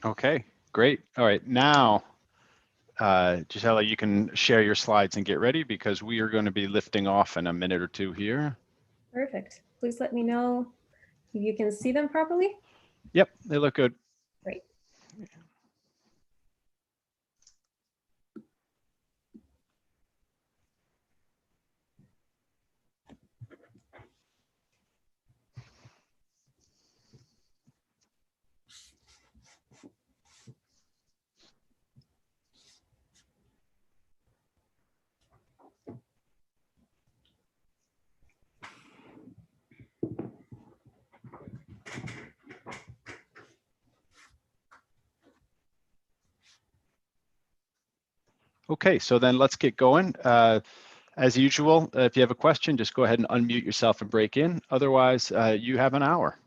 Okay, great. All right, now, Gisela, you can share your slides and get ready because we are going to be lifting off in a minute or two here. Perfect. Please let me know if you can see them properly. Yep, they look good. Great. Okay, so then let's get going. As usual, if you have a question, just go ahead and unmute yourself and break in. Otherwise, you have an hour.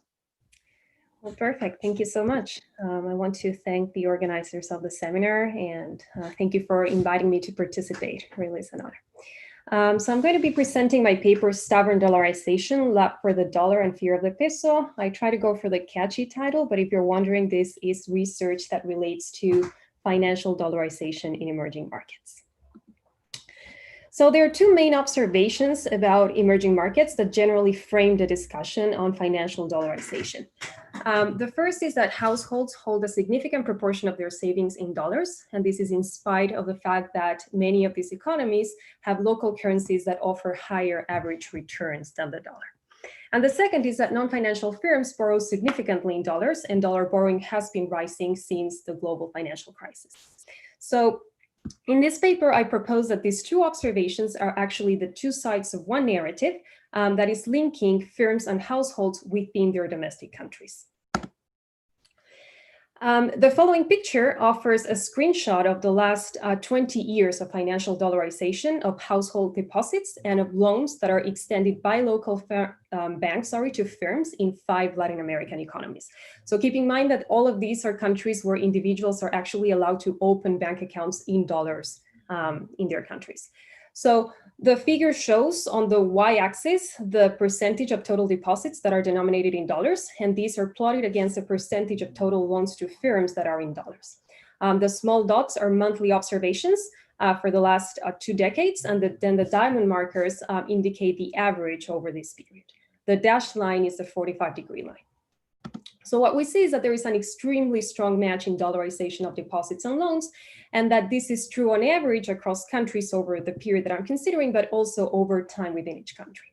Well, perfect. Thank you so much. I want to thank the organizers of the seminar and thank you for inviting me to participate. Really, it's an honor. So I'm going to be presenting my paper, Stubborn Dollarization, Lab for the Dollar and Fear of the Peso. I try to go for the catchy title, but if you're wondering, this is research that relates to financial dollarization in emerging markets. So there are two main observations about emerging markets that generally frame the discussion on financial dollarization. The first is that households hold a significant proportion of their savings in dollars, and this is in spite of the fact that many of these economies have local currencies that offer higher average returns than the dollar. And the second is that non-financial firms borrow significantly in dollars, and dollar borrowing has been rising since the global financial crisis. So in this paper, I propose that these two observations are actually the two sides of one narrative that is linking firms and households within their domestic countries. The following picture offers a screenshot of the last 20 years of financial dollarization of household deposits and of loans that are extended by local banks to firms in 5 Latin American economies. So keep in mind that all of these are countries where individuals are actually allowed to open bank accounts in dollars in their countries. So the figure shows on the y-axis the percentage of total deposits that are denominated in dollars, and these are plotted against the percentage of total loans to firms that are in dollars. The small dots are monthly observations for the last 2 decades, and then the diamond markers indicate the average over this period. The dashed line is the 45-degree line. So what we see is that there is an extremely strong match in dollarization of deposits and loans, and that this is true on average across countries over the period that I'm considering, but also over time within each country.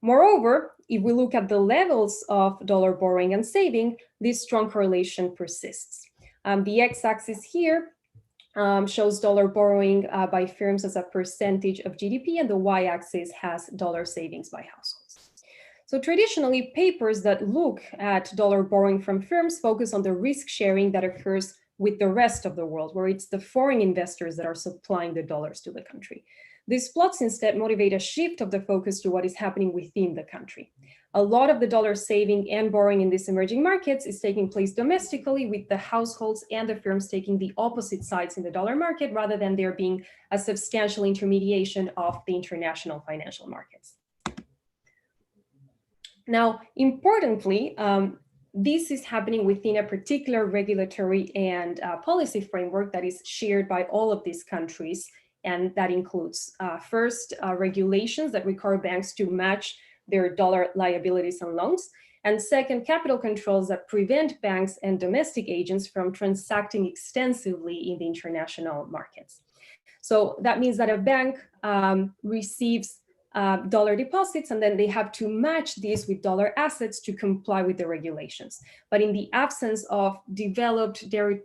Moreover, if we look at the levels of dollar borrowing and saving, this strong correlation persists. The x-axis here shows dollar borrowing by firms as a percentage of GDP, and the y-axis has dollar savings by households. So traditionally, papers that look at dollar borrowing from firms focus on the risk sharing that occurs with the rest of the world, where it's the foreign investors that are supplying the dollars to the country. These plots instead motivate a shift of the focus to what is happening within the country. A lot of the dollar saving and borrowing in these emerging markets is taking place domestically, with the households and the firms taking the opposite sides in the dollar market, rather than there being a substantial intermediation of the international financial markets. Now, importantly, this is happening within a particular regulatory and policy framework that is shared by all of these countries, and that includes first, regulations that require banks to match their dollar liabilities and loans, and second, capital controls that prevent banks and domestic agents from transacting extensively in the international markets. So that means that a bank receives dollar deposits, and then they have to match these with dollar assets to comply with the regulations. But in the absence of developed derivative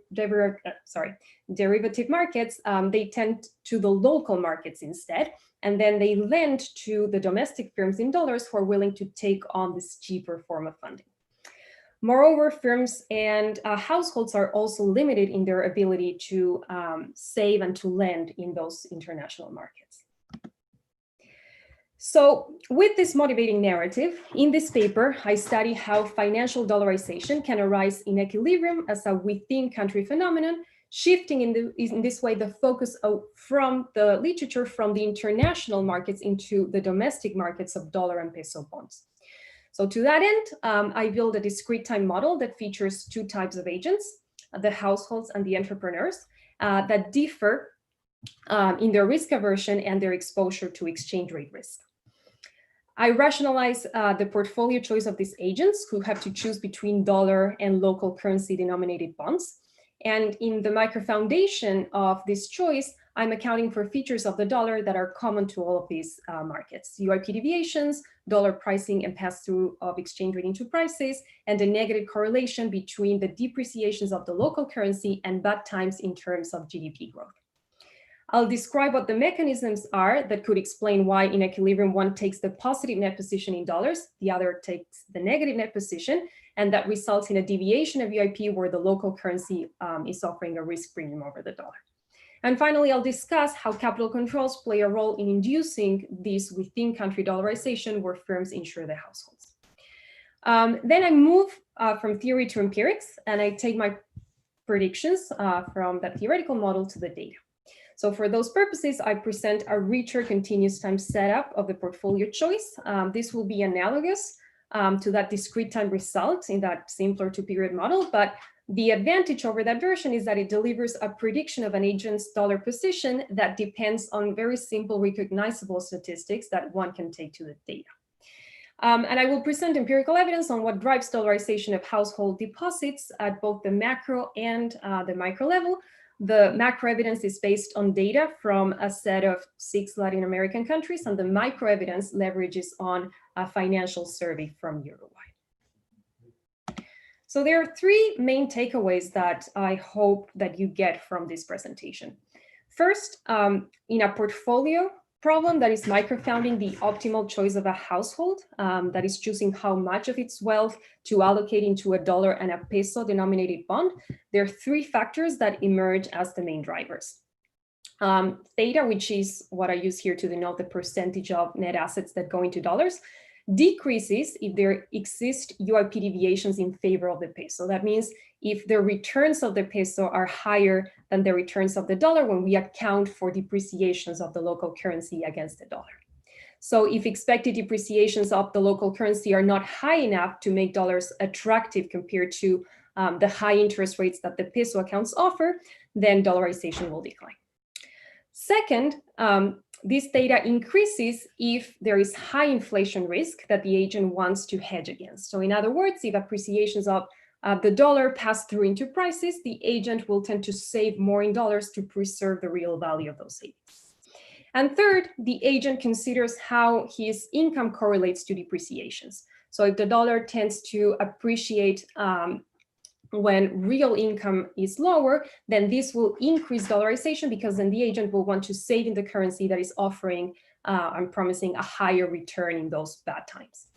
markets, they tend to the local markets instead, and then they lend to the domestic firms in dollars who are willing to take on this cheaper form of funding. Moreover, firms and households are also limited in their ability to save and to lend in those international markets. So with this motivating narrative, in this paper, I study how financial dollarization can arise in equilibrium as a within-country phenomenon, shifting in this way the focus from the literature from the international markets into the domestic markets of dollar and peso bonds. So to that end, I built a discrete time model that features two types of agents, the households and the entrepreneurs, that differ in their risk aversion and their exposure to exchange rate risk. I rationalize the portfolio choice of these agents who have to choose between dollar and local currency denominated bonds. And in the micro foundation of this choice, I'm accounting for features of the dollar that are common to all of these markets: UIP deviations, dollar pricing and pass-through of exchange rate into prices, and a negative correlation between the depreciations of the local currency and bad times in terms of GDP growth. I'll describe what the mechanisms are that could explain why in equilibrium one takes the positive net position in dollars, the other takes the negative net position, and that results in a deviation of UIP where the local currency is offering a risk premium over the dollar. And finally, I'll discuss how capital controls play a role in inducing this within country dollarization where firms insure their households. Then I move from theory to empirics, and I take my predictions from that theoretical model to the data. So for those purposes, I present a richer continuous time setup of the portfolio choice. This will be analogous to that discrete time result in that simpler two-period model, but the advantage over that version is that it delivers a prediction of an agent's dollar position that depends on very simple recognizable statistics that one can take to the data. And I will present empirical evidence on what drives dollarization of household deposits at both the macro and the micro level. The macro evidence is based on data from a set of 6 Latin American countries, and the micro evidence leverages on a financial survey from Uruguay. So there are 3 main takeaways that I hope that you get from this presentation. First, in a portfolio problem that is microfounding the optimal choice of a household that is choosing how much of its wealth to allocate into a dollar and a peso denominated bond, there are 3 factors that emerge as the main drivers. Theta, which is what I use here to denote the percentage of net assets that go into dollars, decreases if there exist UIP deviations in favor of the peso. That means if the returns of the peso are higher than the returns of the dollar when we account for depreciations of the local currency against the dollar. So if expected depreciations of the local currency are not high enough to make dollars attractive compared to the high interest rates that the peso accounts offer, then dollarization will decline. Second, this data increases if there is high inflation risk that the agent wants to hedge against. So in other words, if appreciations of the dollar pass through into prices, the agent will tend to save more in dollars to preserve the real value of those savings. And third, the agent considers how his income correlates to depreciations. So if the dollar tends to appreciate when real income is lower, then this will increase dollarization because then the agent will want to save in the currency that is offering and promising a higher return in those bad times.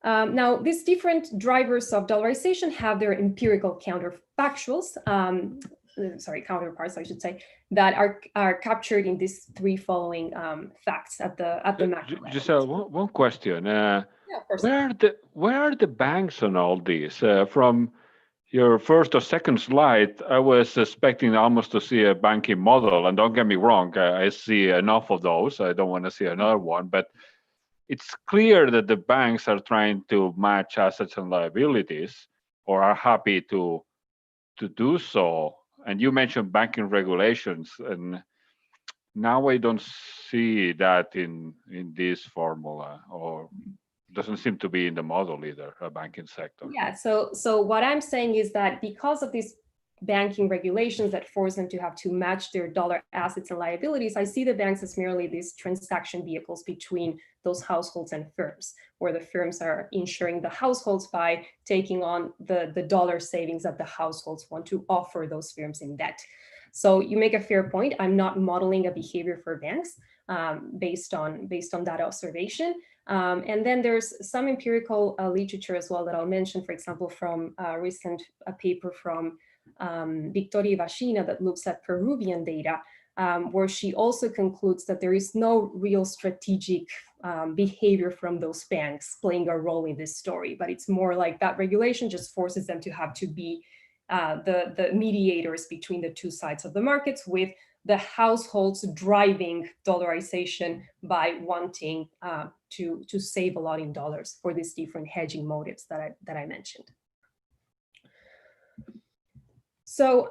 Now, these different drivers of dollarization have their empirical counterfactuals, counterparts, I should say, that are captured in these 3 following facts at the macro level. Just one question. Yeah, of course. Where are the banks on all this? From your first or second slide, I was expecting almost to see a banking model, and don't get me wrong, I see enough of those. I don't want to see another one, but it's clear that the banks are trying to match assets and liabilities, or are happy to do so. And you mentioned banking regulations, and now I don't see that in this formula, or doesn't seem to be in the model either, a banking sector. Yeah, so what I'm saying is that because of these banking regulations that force them to have to match their dollar assets and liabilities, I see the banks as merely these transaction vehicles between those households and firms, where the firms are insuring the households by taking on the dollar savings that the households want to offer those firms in debt. So you make a fair point. I'm not modeling a behavior for banks based on that observation. And then there's some empirical literature as well that I'll mention, for example, from a recent paper from Victoria Vashina that looks at Peruvian data, where she also concludes that there is no real strategic behavior from those banks playing a role in this story, but it's more like that regulation just forces them to have to be the mediators between the 2 sides of the markets, with the households driving dollarization by wanting to save a lot in dollars for these different hedging motives that I mentioned. So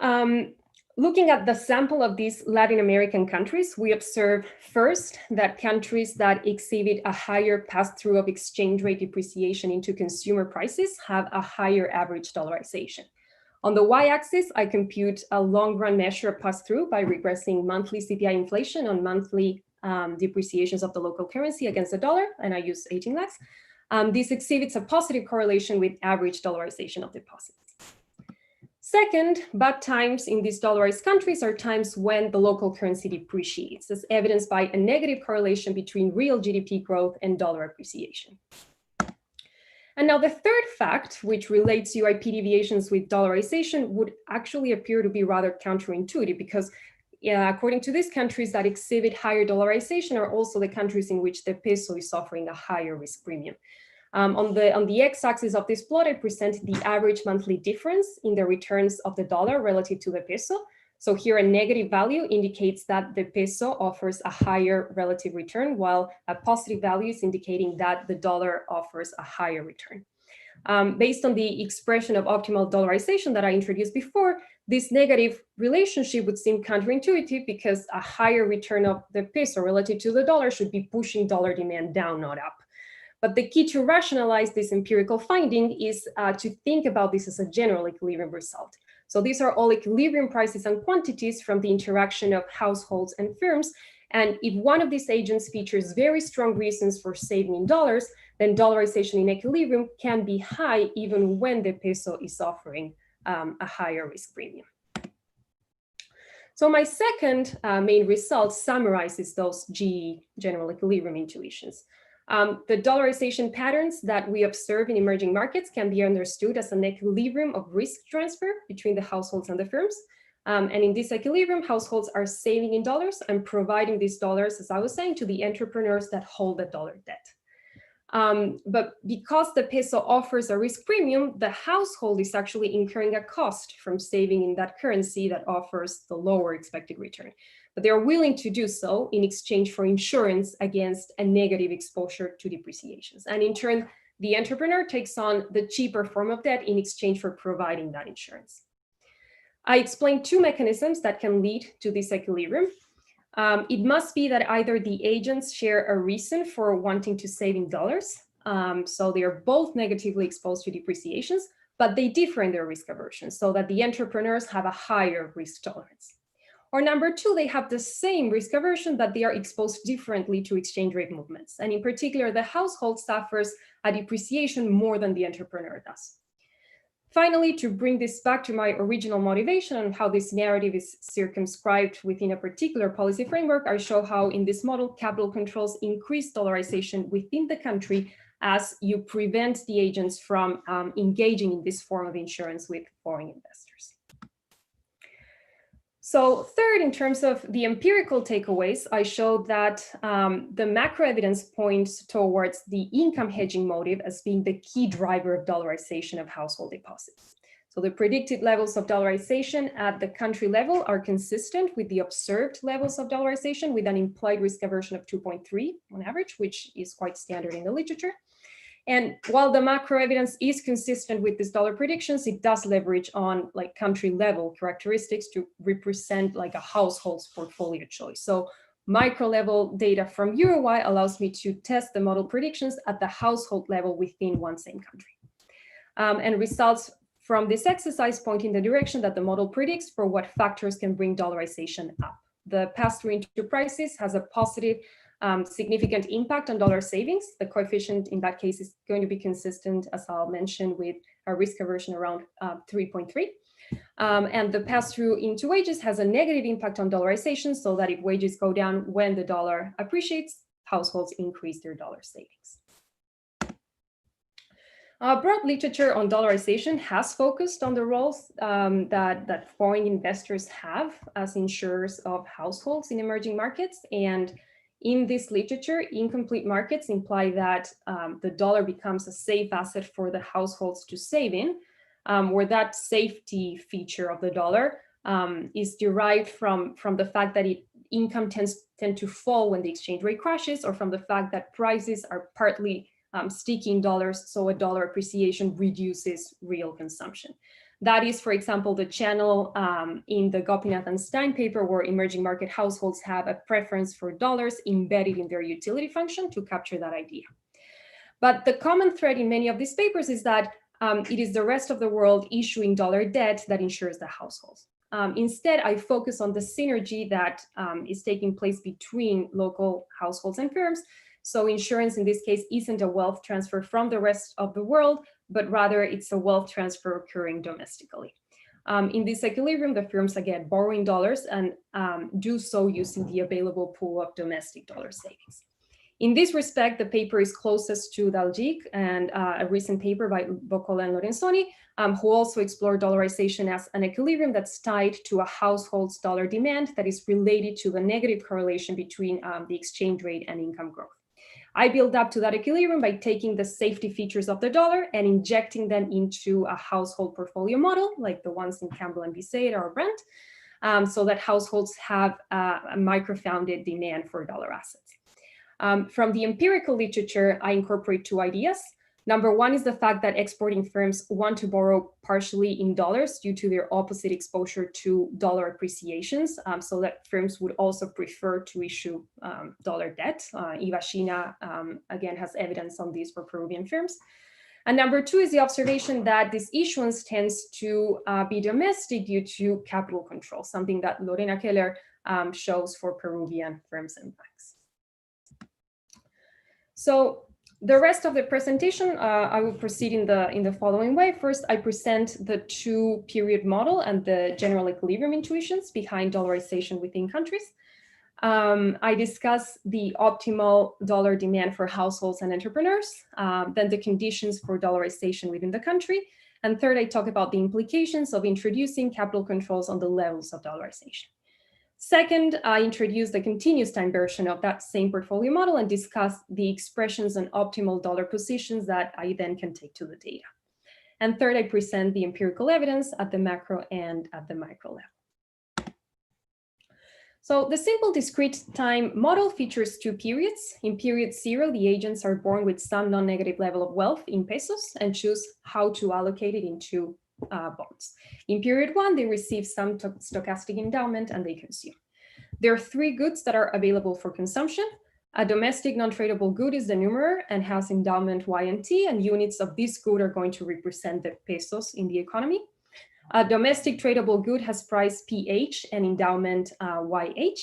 looking at the sample of these Latin American countries, we observe first that countries that exhibit a higher pass-through of exchange rate depreciation into consumer prices have a higher average dollarization. On the y-axis, I compute a long-run measure of pass-through by regressing monthly CPI inflation on monthly depreciations of the local currency against the dollar, and I use 18 lags. This exhibits a positive correlation with average dollarization of deposits. Second, bad times in these dollarized countries are times when the local currency depreciates, as evidenced by a negative correlation between real GDP growth and dollar appreciation. And now the third fact, which relates UIP deviations with dollarization, would actually appear to be rather counterintuitive because according to these countries that exhibit higher dollarization are also the countries in which the peso is offering a higher risk premium. On the x-axis of this plot, I present the average monthly difference in the returns of the dollar relative to the peso. So here a negative value indicates that the peso offers a higher relative return, while a positive value is indicating that the dollar offers a higher return. Based on the expression of optimal dollarization that I introduced before, this negative relationship would seem counterintuitive because a higher return of the peso relative to the dollar should be pushing dollar demand down, not up. But the key to rationalize this empirical finding is to think about this as a general equilibrium result. So these are all equilibrium prices and quantities from the interaction of households and firms. And if one of these agents features very strong reasons for saving in dollars, then dollarization in equilibrium can be high even when the peso is offering a higher risk premium. So my second main result summarizes those GE, general equilibrium intuitions. The dollarization patterns that we observe in emerging markets can be understood as an equilibrium of risk transfer between the households and the firms. And in this equilibrium, households are saving in dollars and providing these dollars, as I was saying, to the entrepreneurs that hold the dollar debt. But because the peso offers a risk premium, the household is actually incurring a cost from saving in that currency that offers the lower expected return. But they are willing to do so in exchange for insurance against a negative exposure to depreciations. And in turn, the entrepreneur takes on the cheaper form of debt in exchange for providing that insurance. I explained two mechanisms that can lead to this equilibrium. It must be that either the agents share a reason for wanting to save in dollars, so they are both negatively exposed to depreciations, but they differ in their risk aversion, so that the entrepreneurs have a higher risk tolerance. Or number two, they have the same risk aversion, but they are exposed differently to exchange rate movements. And in particular, the household suffers a depreciation more than the entrepreneur does. Finally, to bring this back to my original motivation on how this narrative is circumscribed within a particular policy framework, I show how in this model, capital controls increase dollarization within the country as you prevent the agents from engaging in this form of insurance with foreign investors. So third, in terms of the empirical takeaways, I showed that the macro evidence points towards the income hedging motive as being the key driver of dollarization of household deposits. So the predicted levels of dollarization at the country level are consistent with the observed levels of dollarization with an implied risk aversion of 2.3 on average, which is quite standard in the literature. And while the macro evidence is consistent with these dollar predictions, it does leverage on like country level characteristics to represent like a household's portfolio choice. So micro level data from Uruguay allows me to test the model predictions at the household level within one same country. And results from this exercise point in the direction that the model predicts for what factors can bring dollarization up. The pass-through into prices has a positive significant impact on dollar savings. The coefficient in that case is going to be consistent, as I'll mention, with a risk aversion around 3.3. And the pass-through into wages has a negative impact on dollarization, so that if wages go down when the dollar appreciates, households increase their dollar savings. Broad literature on dollarization has focused on the roles that foreign investors have as insurers of households in emerging markets. And in this literature, incomplete markets imply that the dollar becomes a safe asset for the households to save in, where that safety feature of the dollar is derived from the fact that income tend to fall when the exchange rate crashes, or from the fact that prices are partly sticky in dollars, so a dollar appreciation reduces real consumption. That is, for example, the channel in the Gopinath and Stein paper, where emerging market households have a preference for dollars embedded in their utility function to capture that idea. But the common thread in many of these papers is that it is the rest of the world issuing dollar debt that insures the households. Instead, I focus on the synergy that is taking place between local households and firms. So insurance in this case isn't a wealth transfer from the rest of the world, but rather it's a wealth transfer occurring domestically. In this equilibrium, the firms again borrowing dollars and do so using the available pool of domestic dollar savings. In this respect, the paper is closest to Dalgic and a recent paper by Boccola and Lorenzoni, who also explored dollarization as an equilibrium that's tied to a household's dollar demand that is related to the negative correlation between the exchange rate and income growth. I build up to that equilibrium by taking the safety features of the dollar and injecting them into a household portfolio model, like the ones in Campbell and Bisset or Brent, so that households have a micro-founded demand for dollar assets. From the empirical literature, I incorporate two ideas. Number one is the fact that exporting firms want to borrow partially in dollars due to their opposite exposure to dollar appreciations, so that firms would also prefer to issue dollar debt. Ivashina, again, has evidence on this for Peruvian firms. And number two is the observation that this issuance tends to be domestic due to capital control, something that Lorena Keller shows for Peruvian firms and banks. So the rest of the presentation, I will proceed in the following way. First, I present the two-period model and the general equilibrium intuitions behind dollarization within countries. I discuss the optimal dollar demand for households and entrepreneurs, then the conditions for dollarization within the country. And third, I talk about the implications of introducing capital controls on the levels of dollarization. Second, I introduce the continuous time version of that same portfolio model and discuss the expressions and optimal dollar positions that I then can take to the data. And third, I present the empirical evidence at the macro and at the micro level. So the simple discrete time model features two periods. In period 0, the agents are born with some non-negative level of wealth in pesos and choose how to allocate it into bonds. In period 1, they receive some stochastic endowment and they consume. There are three goods that are available for consumption. A domestic non-tradable good is the numerator and has endowment Y and T, and units of this good are going to represent the pesos in the economy. A domestic tradable good has price PH and endowment YH.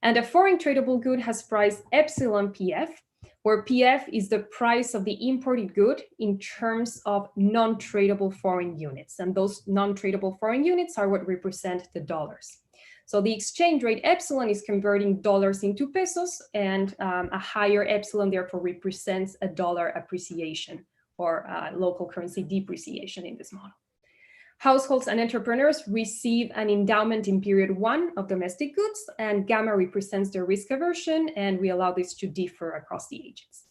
And a foreign tradable good has price epsilon PF, where PF is the price of the imported good in terms of non-tradable foreign units. And those non-tradable foreign units are what represent the dollars. So the exchange rate epsilon is converting dollars into pesos, and a higher epsilon therefore represents a dollar appreciation or local currency depreciation in this model. Households and entrepreneurs receive an endowment in period 1 of domestic goods, and gamma represents their risk aversion, and we allow this to differ across the agents.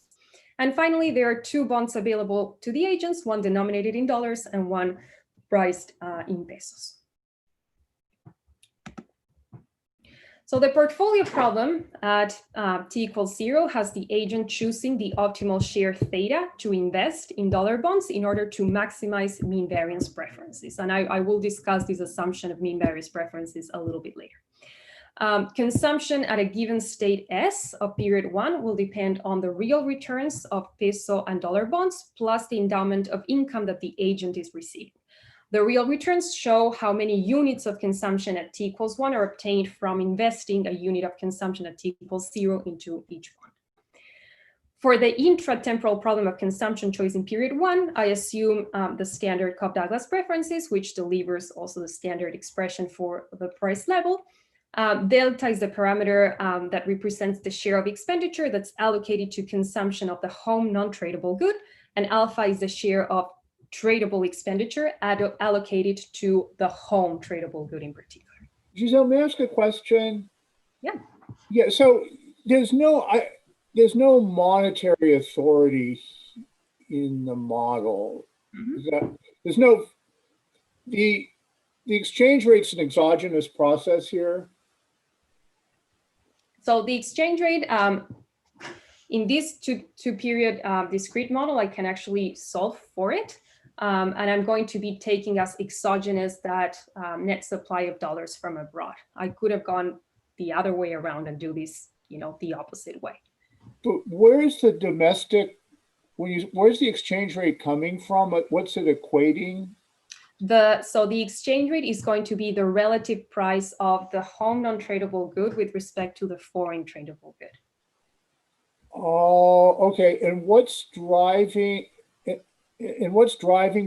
And finally, there are two bonds available to the agents, one denominated in dollars and one priced in pesos. So the portfolio problem at t equals 0 has the agent choosing the optimal share theta to invest in dollar bonds in order to maximize mean variance preferences. And I will discuss this assumption of mean variance preferences a little bit later. Consumption at a given state S of period 1 will depend on the real returns of peso and dollar bonds plus the endowment of income that the agent is receiving. The real returns show how many units of consumption at t equals 1 are obtained from investing a unit of consumption at t equals 0 into each one. For the intratemporal problem of consumption choice in period 1, I assume the standard Cobb-Douglas preferences, which delivers also the standard expression for the price level. Delta is the parameter that represents the share of expenditure that's allocated to consumption of the home non-tradable good, and alpha is the share of tradable expenditure allocated to the home tradable good in particular. Giselle, may I ask a question? Yeah. Yeah. So there's no monetary authority in the model. Mm-hmm. the exchange rate's an exogenous process here. So the exchange rate, in this two-period discrete model, I can actually solve for it. And I'm going to be taking as exogenous that net supply of dollars from abroad. I could have gone the other way around and do this, the opposite way. But where's the domestic, where's the exchange rate coming from? What's it equating? So the exchange rate is going to be the relative price of the home non-tradable good with respect to the foreign tradable good. Oh, okay. And what's driving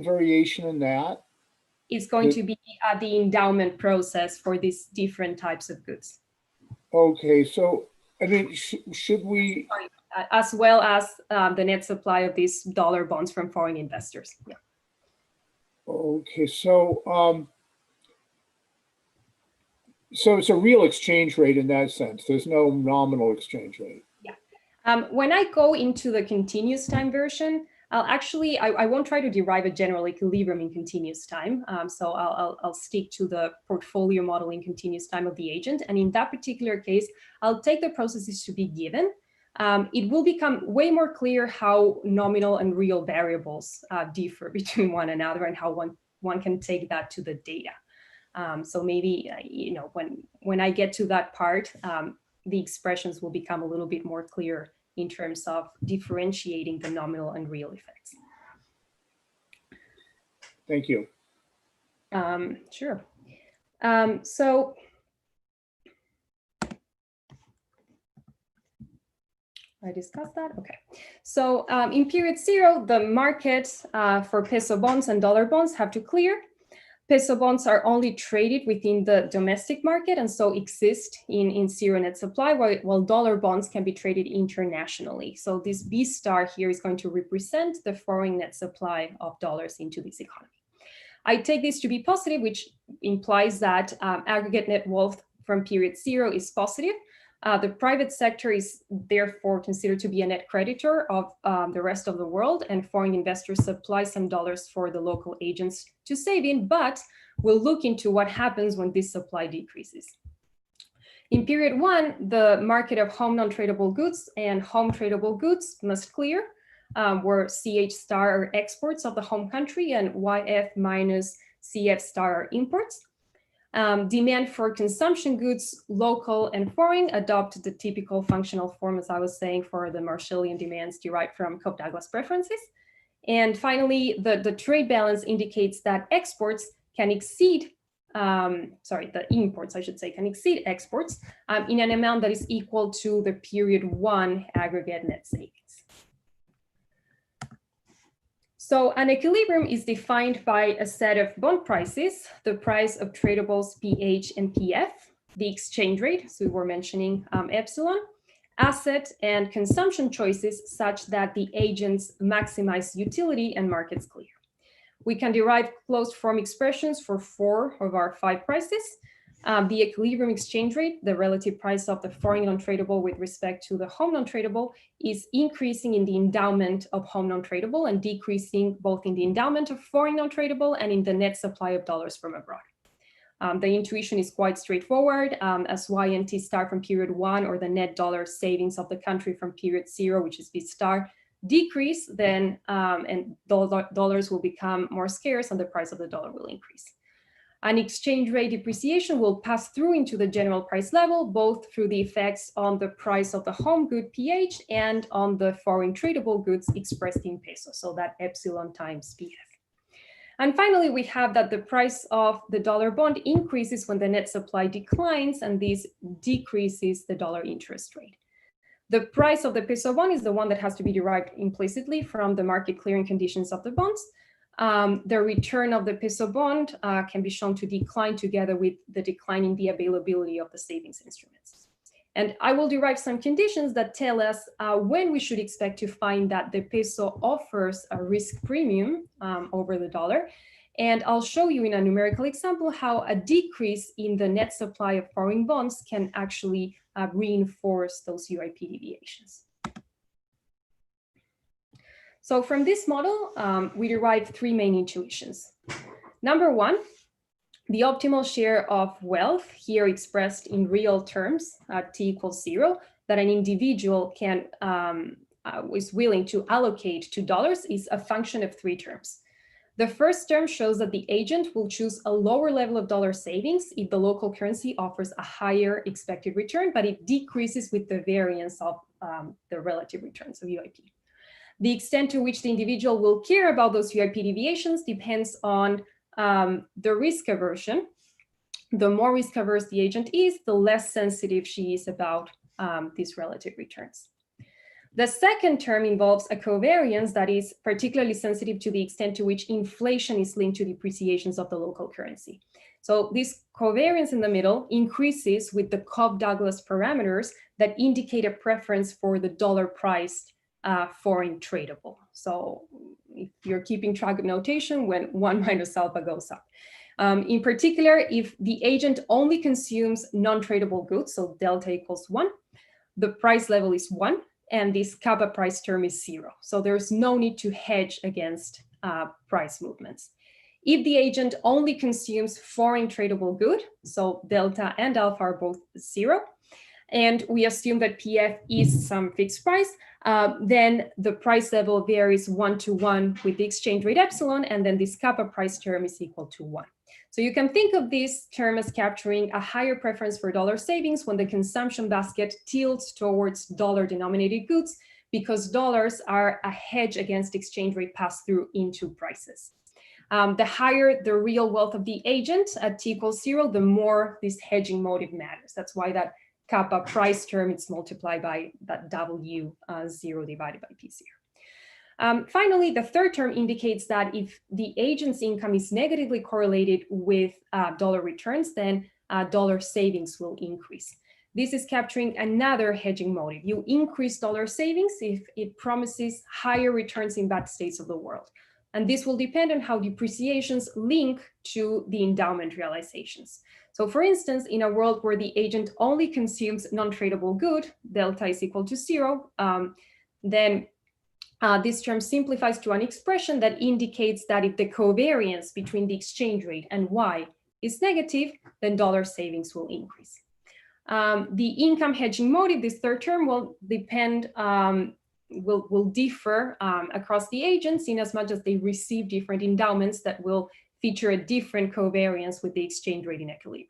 variation in that? It's going to be the endowment process for these different types of goods. Okay, so I mean, should we? As well as the net supply of these dollar bonds from foreign investors. Yeah. Okay, so so it's a real exchange rate in that sense. There's no nominal exchange rate. Yeah. When I go into the continuous time version, I won't try to derive a general equilibrium in continuous time. So I'll stick to the portfolio model in continuous time of the agent. And in that particular case, I'll take the processes to be given. It will become way more clear how nominal and real variables differ between one another and how one can take that to the data. So maybe, when I get to that part, the expressions will become a little bit more clear in terms of differentiating the nominal and real effects. Thank you. Sure. So I discussed that. Okay. So in period 0, the market for peso bonds and dollar bonds have to clear. Peso bonds are only traded within the domestic market and so exist in zero net supply, while dollar bonds can be traded internationally. So this B star here is going to represent the foreign net supply of dollars into this economy. I take this to be positive, which implies that aggregate net wealth from period 0 is positive. The private sector is therefore considered to be a net creditor of the rest of the world, and foreign investors supply some dollars for the local agents to save in, but we'll look into what happens when this supply decreases. In period 1, the market of home non-tradable goods and home tradable goods must clear, where CH star are exports of the home country and YF minus CF star are imports. Demand for consumption goods, local and foreign, adopt the typical functional form, as I was saying, for the Marshallian demands derived from Cobb-Douglas preferences. And finally, the trade balance indicates that exports can exceed, the imports, I should say, can exceed exports in an amount that is equal to the period 1 aggregate net savings. So an equilibrium is defined by a set of bond prices, the price of tradables PH and PF, the exchange rate, so we were mentioning epsilon, asset and consumption choices such that the agents maximize utility and markets clear. We can derive closed form expressions for 4 of our 5 prices. The equilibrium exchange rate, the relative price of the foreign non-tradable with respect to the home non-tradable, is increasing in the endowment of home non-tradable and decreasing both in the endowment of foreign non-tradable and in the net supply of dollars from abroad. The intuition is quite straightforward. As Y and T star from period 1, or the net dollar savings of the country from period 0, which is B star, decrease, then and dollars will become more scarce and the price of the dollar will increase. An exchange rate depreciation will pass through into the general price level, both through the effects on the price of the home good PH and on the foreign tradable goods expressed in pesos, so that epsilon times PF. And finally, we have that the price of the dollar bond increases when the net supply declines, and this decreases the dollar interest rate. The price of the peso bond is the one that has to be derived implicitly from the market clearing conditions of the bonds. The return of the peso bond can be shown to decline together with the decline in the availability of the savings instruments. And I will derive some conditions that tell us when we should expect to find that the peso offers a risk premium over the dollar. And I'll show you in a numerical example how a decrease in the net supply of foreign bonds can actually reinforce those UIP deviations. So from this model, we derive 3 main intuitions. Number 1, The optimal share of wealth, here expressed in real terms, T equals 0, that an individual can is willing to allocate to dollars is a function of 3 terms. The first term shows that the agent will choose a lower level of dollar savings if the local currency offers a higher expected return, but it decreases with the variance of the relative returns of UIP. The extent to which the individual will care about those UIP deviations depends on the risk aversion. The more risk averse the agent is, the less sensitive she is about these relative returns. The second term involves a covariance that is particularly sensitive to the extent to which inflation is linked to depreciations of the local currency. So this covariance in the middle increases with the Cobb-Douglas parameters that indicate a preference for the dollar-priced foreign tradable. So if you're keeping track of notation, when 1 minus alpha goes up. In particular, if the agent only consumes non-tradable goods, so delta equals 1, the price level is 1, and this kappa price term is 0. So there's no need to hedge against price movements. If the agent only consumes foreign tradable good, so delta and alpha are both 0, and we assume that PF is some fixed price, then the price level varies 1 to 1 with the exchange rate epsilon, and then this kappa price term is equal to 1. So you can think of this term as capturing a higher preference for dollar savings when the consumption basket tilts towards dollar-denominated goods, because dollars are a hedge against exchange rate pass-through into prices. The higher the real wealth of the agent at T equals 0, the more this hedging motive matters. That's why that kappa price term is multiplied by that W0 divided by P0. Finally, the third term indicates that if the agent's income is negatively correlated with dollar returns, then dollar savings will increase. This is capturing another hedging motive. You increase dollar savings if it promises higher returns in bad states of the world. And this will depend on how depreciations link to the endowment realizations. So for instance, in a world where the agent only consumes non-tradable good, delta is equal to 0, then this term simplifies to an expression that indicates that if the covariance between the exchange rate and Y is negative, then dollar savings will increase. The income hedging motive, this third term, will depend, will differ across the agents in as much as they receive different endowments that will feature a different covariance with the exchange rate in equilibrium.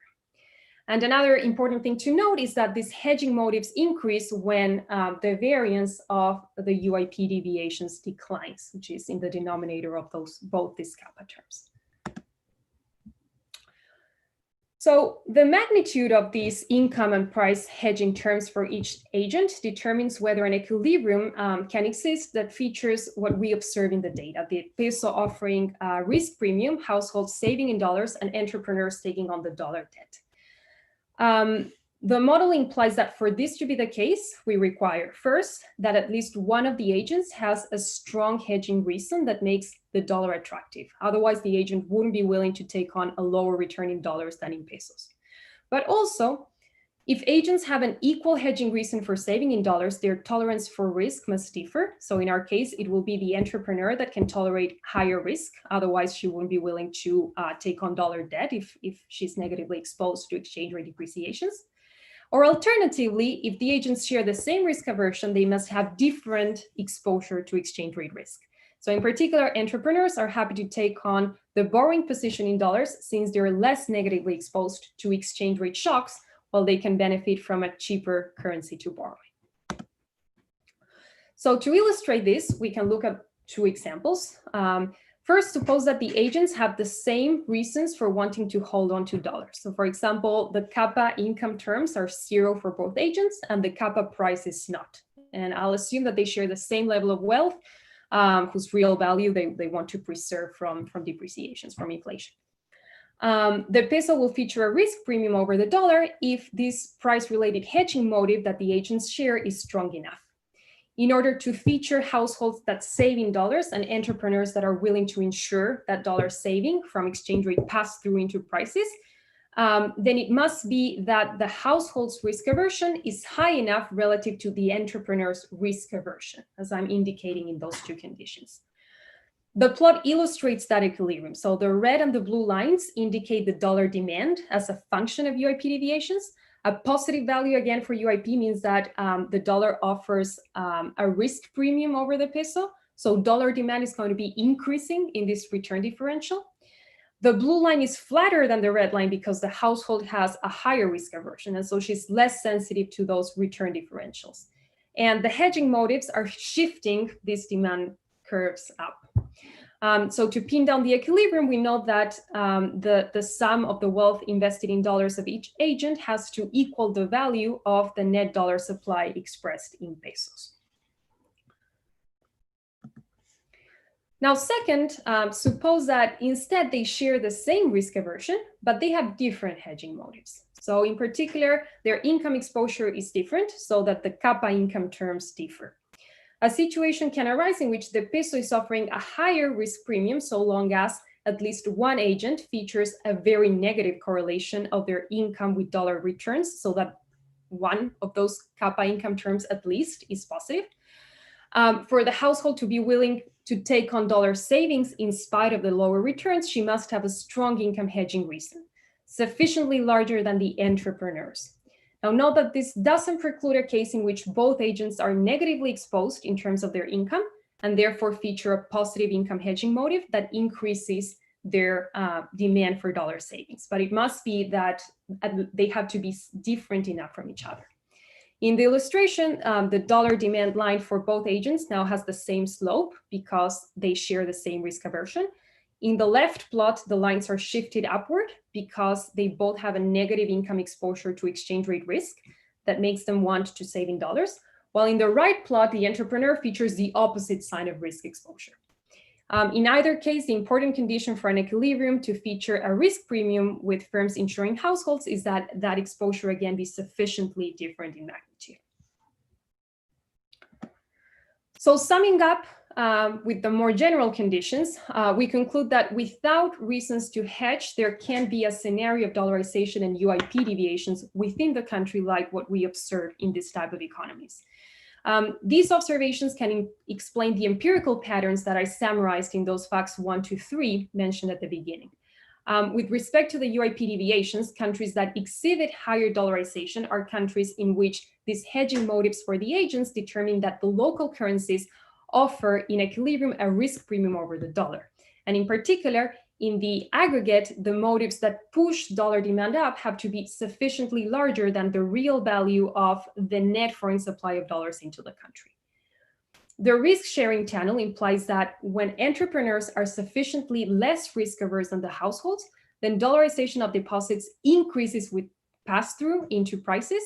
And another important thing to note is that these hedging motives increase when the variance of the UIP deviations declines, which is in the denominator of both these kappa terms. So the magnitude of these income and price hedging terms for each agent determines whether an equilibrium can exist that features what we observe in the data, the peso offering risk premium, households saving in dollars, and entrepreneurs taking on the dollar debt. The model implies that for this to be the case, we require first that at least one of the agents has a strong hedging reason that makes the dollar attractive. Otherwise, the agent wouldn't be willing to take on a lower return in dollars than in pesos. But also, if agents have an equal hedging reason for saving in dollars, their tolerance for risk must differ. So in our case, it will be the entrepreneur that can tolerate higher risk. Otherwise, she wouldn't be willing to take on dollar debt if she's negatively exposed to exchange rate depreciations. Or alternatively, if the agents share the same risk aversion, they must have different exposure to exchange rate risk. So in particular, entrepreneurs are happy to take on the borrowing position in dollars since they're less negatively exposed to exchange rate shocks, while they can benefit from a cheaper currency to borrow. So to illustrate this, we can look at 2 examples. First, suppose that the agents have the same reasons for wanting to hold on to dollars. So for example, the kappa income terms are 0 for both agents and the kappa price is not. And I'll assume that they share the same level of wealth, whose real value they want to preserve from depreciations, from inflation. The peso will feature a risk premium over the dollar if this price-related hedging motive that the agents share is strong enough. In order to feature households that save in dollars and entrepreneurs that are willing to ensure that dollar saving from exchange rate pass through into prices, then it must be that the household's risk aversion is high enough relative to the entrepreneur's risk aversion, as I'm indicating in those 2 conditions. The plot illustrates that equilibrium. So the red and the blue lines indicate the dollar demand as a function of UIP deviations. A positive value again for UIP means that the dollar offers a risk premium over the peso. So dollar demand is going to be increasing in this return differential. The blue line is flatter than the red line because the household has a higher risk aversion, and so she's less sensitive to those return differentials. And the hedging motives are shifting these demand curves up. So to pin down the equilibrium, we know that the sum of the wealth invested in dollars of each agent has to equal the value of the net dollar supply expressed in pesos. Now, second, suppose that instead they share the same risk aversion, but they have different hedging motives. So in particular, their income exposure is different, so that the kappa income terms differ. A situation can arise in which the peso is offering a higher risk premium so long as at least one agent features a very negative correlation of their income with dollar returns, so that one of those kappa income terms at least is positive. For the household to be willing to take on dollar savings in spite of the lower returns, she must have a strong income hedging reason, sufficiently larger than the entrepreneurs. Now, note that this doesn't preclude a case in which both agents are negatively exposed in terms of their income and therefore feature a positive income hedging motive that increases their demand for dollar savings. But it must be that they have to be different enough from each other. In the illustration, the dollar demand line for both agents now has the same slope because they share the same risk aversion. In the left plot, the lines are shifted upward because they both have a negative income exposure to exchange rate risk that makes them want to save in dollars. While in the right plot, the entrepreneur features the opposite sign of risk exposure. In either case, the important condition for an equilibrium to feature a risk premium with firms insuring households is that that exposure again be sufficiently different in magnitude. So summing up with the more general conditions, we conclude that without reasons to hedge, there can be a scenario of dollarization and UIP deviations within the country like what we observe in this type of economies. These observations can explain the empirical patterns that I summarized in those facts 1 to 3 mentioned at the beginning. With respect to the UIP deviations, countries that exhibit higher dollarization are countries in which these hedging motives for the agents determine that the local currencies offer in equilibrium a risk premium over the dollar. And in particular, in the aggregate, the motives that push dollar demand up have to be sufficiently larger than the real value of the net foreign supply of dollars into the country. The risk-sharing channel implies that when entrepreneurs are sufficiently less risk-averse than the households, then dollarization of deposits increases with pass-through into prices,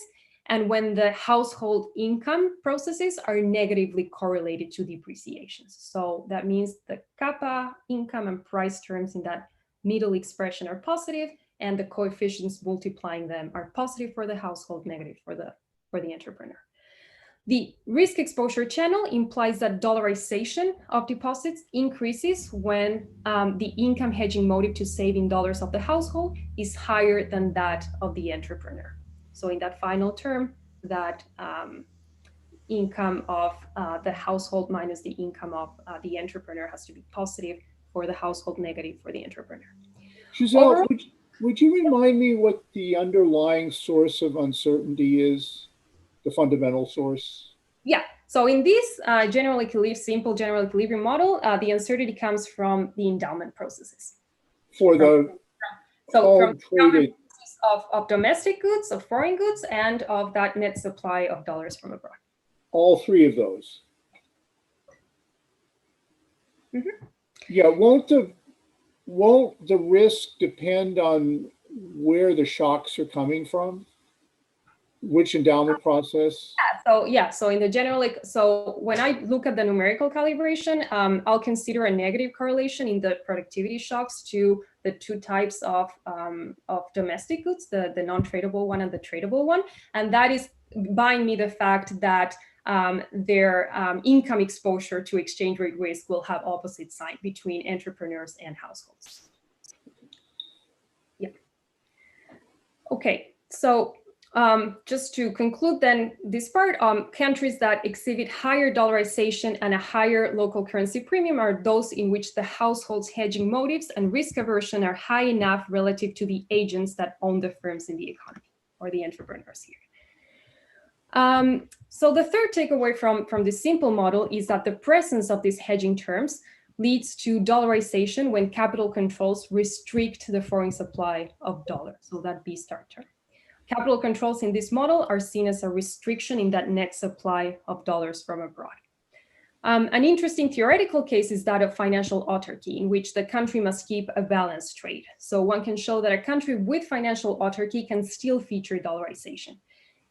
and when the household income processes are negatively correlated to depreciations. So that means the kappa income and price terms in that middle expression are positive, and the coefficients multiplying them are positive for the household, negative for the entrepreneur. The risk exposure channel implies that dollarization of deposits increases when the income hedging motive to save in dollars of the household is higher than that of the entrepreneur. So in that final term, that income of the household minus the income of the entrepreneur has to be positive for the household, negative for the entrepreneur. Giselle, would you remind me what the underlying source of uncertainty is, the fundamental source? Yeah, so in this simple general equilibrium model, the uncertainty comes from the endowment processes. For the from traded of domestic goods, of foreign goods, and of that net supply of dollars from abroad. All three of those. Mm-hmm. Yeah, won't the risk depend on where the shocks are coming from? Which endowment process? So in the general, so when I look at the numerical calibration, I'll consider a negative correlation in the productivity shocks to the two types of domestic goods, the non-tradable one and the tradable one. And that is buying me the fact that their income exposure to exchange rate risk will have opposite sign between entrepreneurs and households. Yeah. Okay, so just to conclude then this part, countries that exhibit higher dollarization and a higher local currency premium are those in which the household's hedging motives and risk aversion are high enough relative to the agents that own the firms in the economy, or the entrepreneurs here. So the third takeaway from this simple model is that the presence of these hedging terms leads to dollarization when capital controls restrict the foreign supply of dollars, so that B star term. Capital controls in this model are seen as a restriction in that net supply of dollars from abroad. An interesting theoretical case is that of financial autarky, in which the country must keep a balanced trade. So one can show that a country with financial autarky can still feature dollarization.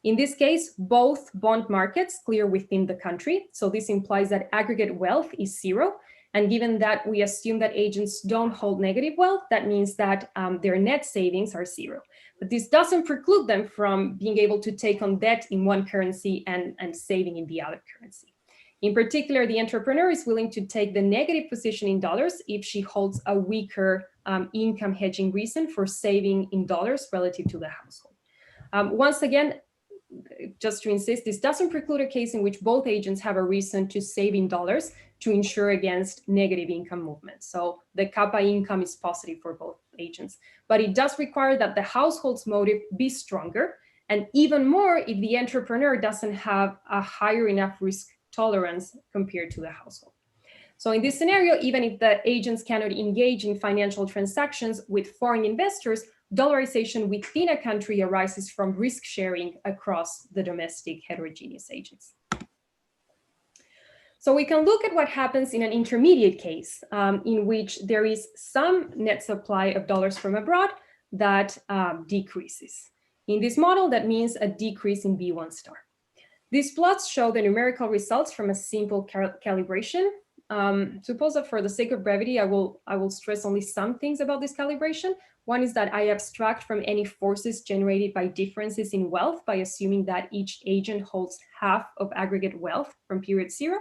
In this case, both bond markets clear within the country. So this implies that aggregate wealth is zero. And given that we assume that agents don't hold negative wealth, that means that their net savings are zero. But this doesn't preclude them from being able to take on debt in one currency and saving in the other currency. In particular, the entrepreneur is willing to take the negative position in dollars if she holds a weaker income hedging reason for saving in dollars relative to the household. Once again, just to insist, this doesn't preclude a case in which both agents have a reason to save in dollars to insure against negative income movements. So the kappa income is positive for both agents, but it does require that the household's motive be stronger, and even more if the entrepreneur doesn't have a higher enough risk tolerance compared to the household. So in this scenario, even if the agents cannot engage in financial transactions with foreign investors, dollarization within a country arises from risk sharing across the domestic heterogeneous agents. So we can look at what happens in an intermediate case in which there is some net supply of dollars from abroad that decreases. In this model, that means a decrease in B1 star. These plots show the numerical results from a simple calibration. Suppose that for the sake of brevity, I will stress only some things about this calibration. One is that I abstract from any forces generated by differences in wealth by assuming that each agent holds half of aggregate wealth from period zero.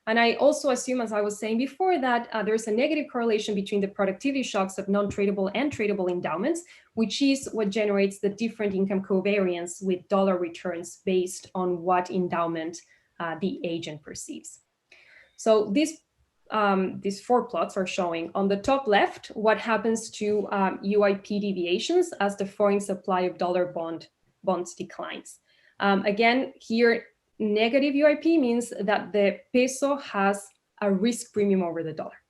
And I also assume, as I was saying before, that there's a negative correlation between the productivity shocks of non-tradable and tradable endowments, which is what generates the different income covariance with dollar returns based on what endowment the agent perceives. So these four plots are showing on the top left what happens to UIP deviations as the foreign supply of dollar bonds declines. Again, here, negative UIP means that the peso has a risk premium over the dollar.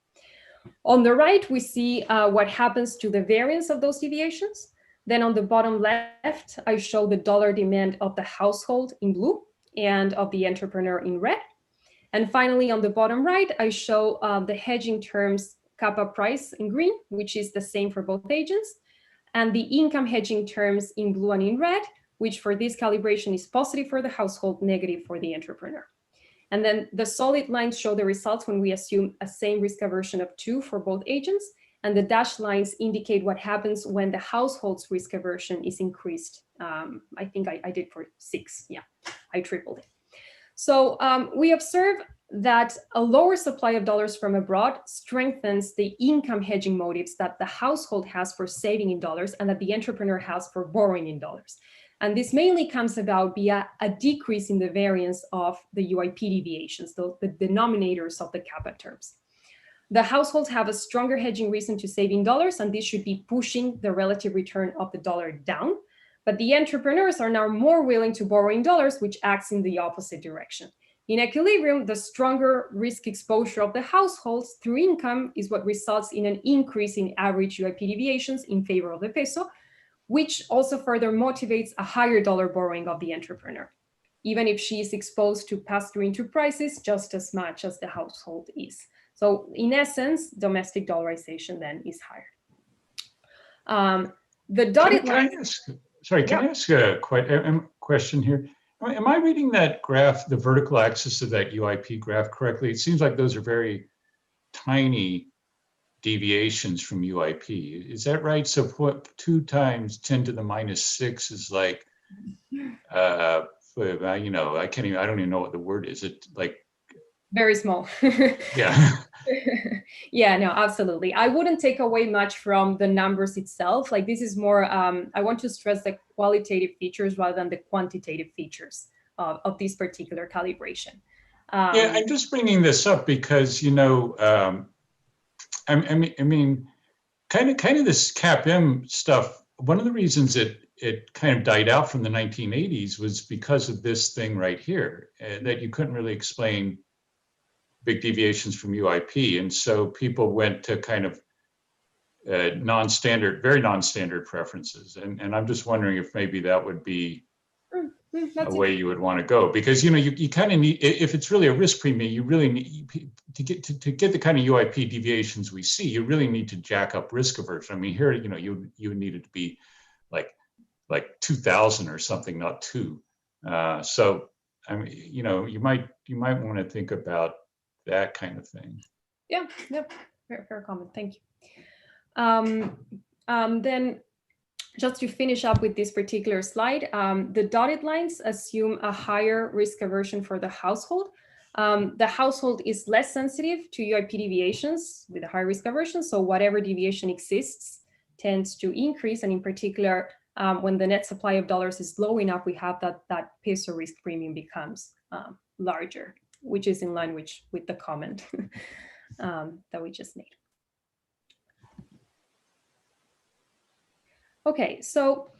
On the right, we see what happens to the variance of those deviations. Then on the bottom left, I show the dollar demand of the household in blue and of the entrepreneur in red. And finally, on the bottom right, I show the hedging terms kappa price in green, which is the same for both agents, and the income hedging terms in blue and in red, which for this calibration is positive for the household, negative for the entrepreneur. And then the solid lines show the results when we assume a same risk aversion of 2 for both agents, and the dashed lines indicate what happens when the household's risk aversion is increased. I think I did for 6, yeah, I tripled it. So we observe that a lower supply of dollars from abroad strengthens the income hedging motives that the household has for saving in dollars and that the entrepreneur has for borrowing in dollars. And this mainly comes about via a decrease in the variance of the UIP deviations, the denominators of the kappa terms. The households have a stronger hedging reason to save in dollars, and this should be pushing the relative return of the dollar down. But the entrepreneurs are now more willing to borrow in dollars, which acts in the opposite direction. In equilibrium, the stronger risk exposure of the households through income is what results in an increase in average UIP deviations in favor of the peso, which also further motivates a higher dollar borrowing of the entrepreneur, even if she is exposed to pass-through into prices just as much as the household is. So in essence, domestic dollarization then is higher. The dotted line. Can I ask a question here? Am I reading that graph, the vertical axis of that UIP graph correctly? It seems like those are very tiny deviations from UIP. Is that right? So 2 times 10 to the minus 6 is like, I don't even know what the word is. It like very small. Yeah. Yeah, no, absolutely. I wouldn't take away much from the numbers itself. Like this is more, I want to stress the qualitative features rather than the quantitative features of this particular calibration. Yeah, I'm just bringing this up because, you know, I mean, kind of this CAPM stuff. One of the reasons it kind of died out from the 1980s was because of this thing right here, that you couldn't really explain big deviations from UIP. And so people went to kind of non-standard, very non-standard preferences. And I'm just wondering if maybe that would be a way you would want to go, because, you know, you kind of need, if it's really a risk premium, you really need to get the kind of UIP deviations we see, you really need to jack up risk aversion. I mean, here, you know, you need it to be like 2000 or something, not 2. So, I mean, you know, you might want to think about that kind of thing. Yeah, fair comment. Thank you. Then just to finish up with this particular slide, the dotted lines assume a higher risk aversion for the household. The household is less sensitive to UIP deviations with a high risk aversion. So whatever deviation exists tends to increase. And in particular, when the net supply of dollars is low enough, we have that peso risk premium becomes larger, which is in line with the comment that we just made. Okay, so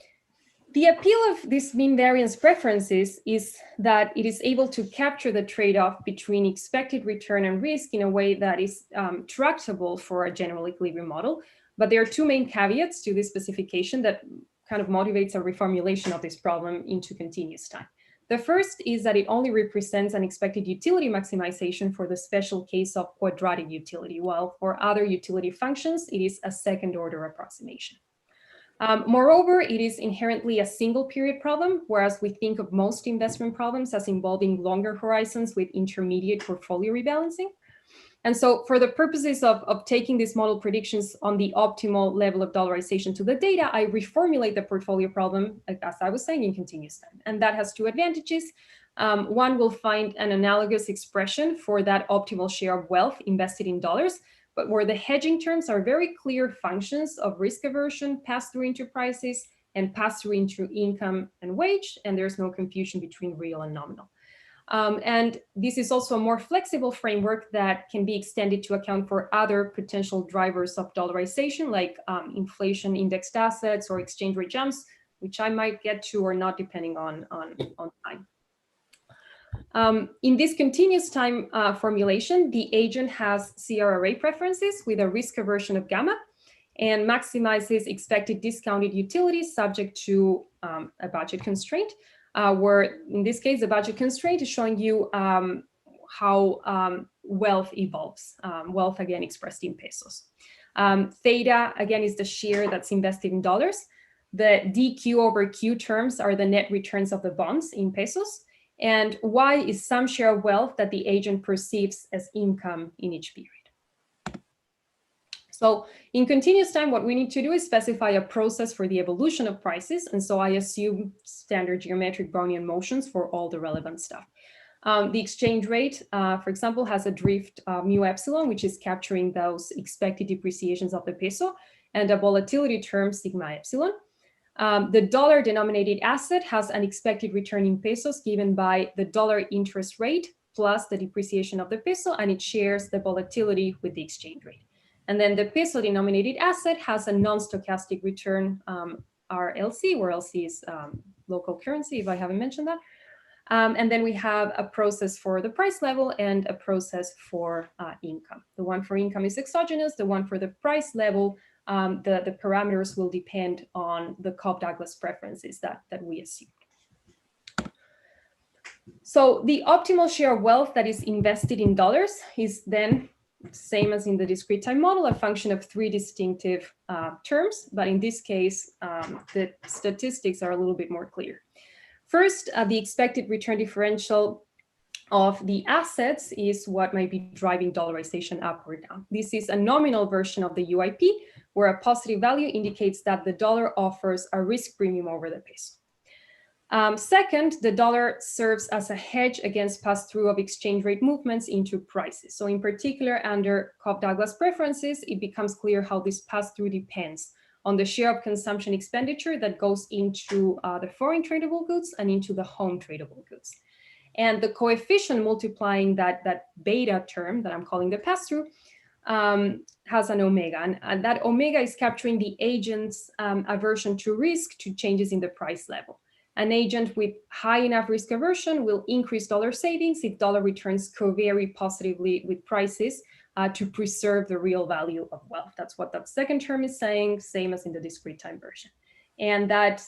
the appeal of this mean variance preferences is that it is able to capture the trade-off between expected return and risk in a way that is tractable for a general equilibrium model. But there are 2 main caveats to this specification that kind of motivates a reformulation of this problem into continuous time. The first is that it only represents an expected utility maximization for the special case of quadratic utility, while for other utility functions, it is a second-order approximation. Moreover, it is inherently a single period problem, whereas we think of most investment problems as involving longer horizons with intermediate portfolio rebalancing. And so for the purposes of taking these model predictions on the optimal level of dollarization to the data, I reformulate the portfolio problem, as I was saying, in continuous time. And that has 2 advantages. One will find an analogous expression for that optimal share of wealth invested in dollars, but where the hedging terms are very clear functions of risk aversion, pass-through into prices, and pass-through into income and wage, and there's no confusion between real and nominal. And this is also a more flexible framework that can be extended to account for other potential drivers of dollarization, like inflation indexed assets or exchange rate jumps, which I might get to or not, depending on time. In this continuous time formulation, the agent has CRRA preferences with a risk aversion of gamma and maximizes expected discounted utility subject to a budget constraint, where in this case, the budget constraint is showing you how wealth evolves, wealth again expressed in pesos. Theta, again, is the share that's invested in dollars. The DQ over Q terms are the net returns of the bonds in pesos. And Y is some share of wealth that the agent perceives as income in each period. So in continuous time, what we need to do is specify a process for the evolution of prices. And so I assume standard geometric Brownian motions for all the relevant stuff. The exchange rate, for example, has a drift mu epsilon, which is capturing those expected depreciations of the peso, and a volatility term sigma epsilon. The dollar denominated asset has an expected return in pesos given by the dollar interest rate plus the depreciation of the peso, and it shares the volatility with the exchange rate. And then the peso denominated asset has a non-stochastic return, RLC, where LC is local currency, if I haven't mentioned that. And then we have a process for the price level and a process for income. The one for income is exogenous. The one for the price level, the parameters will depend on the Cobb-Douglas preferences that we assume. So the optimal share of wealth that is invested in dollars is then, same as in the discrete time model, a function of 3 distinctive terms. But in this case, the statistics are a little bit more clear. First, the expected return differential of the assets is what might be driving dollarization up or down. This is a nominal version of the UIP, where a positive value indicates that the dollar offers a risk premium over the peso. Second, the dollar serves as a hedge against pass-through of exchange rate movements into prices. So in particular, under Cobb-Douglas preferences, it becomes clear how this pass-through depends on the share of consumption expenditure that goes into the foreign tradable goods and into the home tradable goods. And the coefficient multiplying that beta term that I'm calling the pass-through has an omega, and that omega is capturing the agent's aversion to risk to changes in the price level. An agent with high enough risk aversion will increase dollar savings if dollar returns covary positively with prices to preserve the real value of wealth. That's what that second term is saying, same as in the discrete time version. And that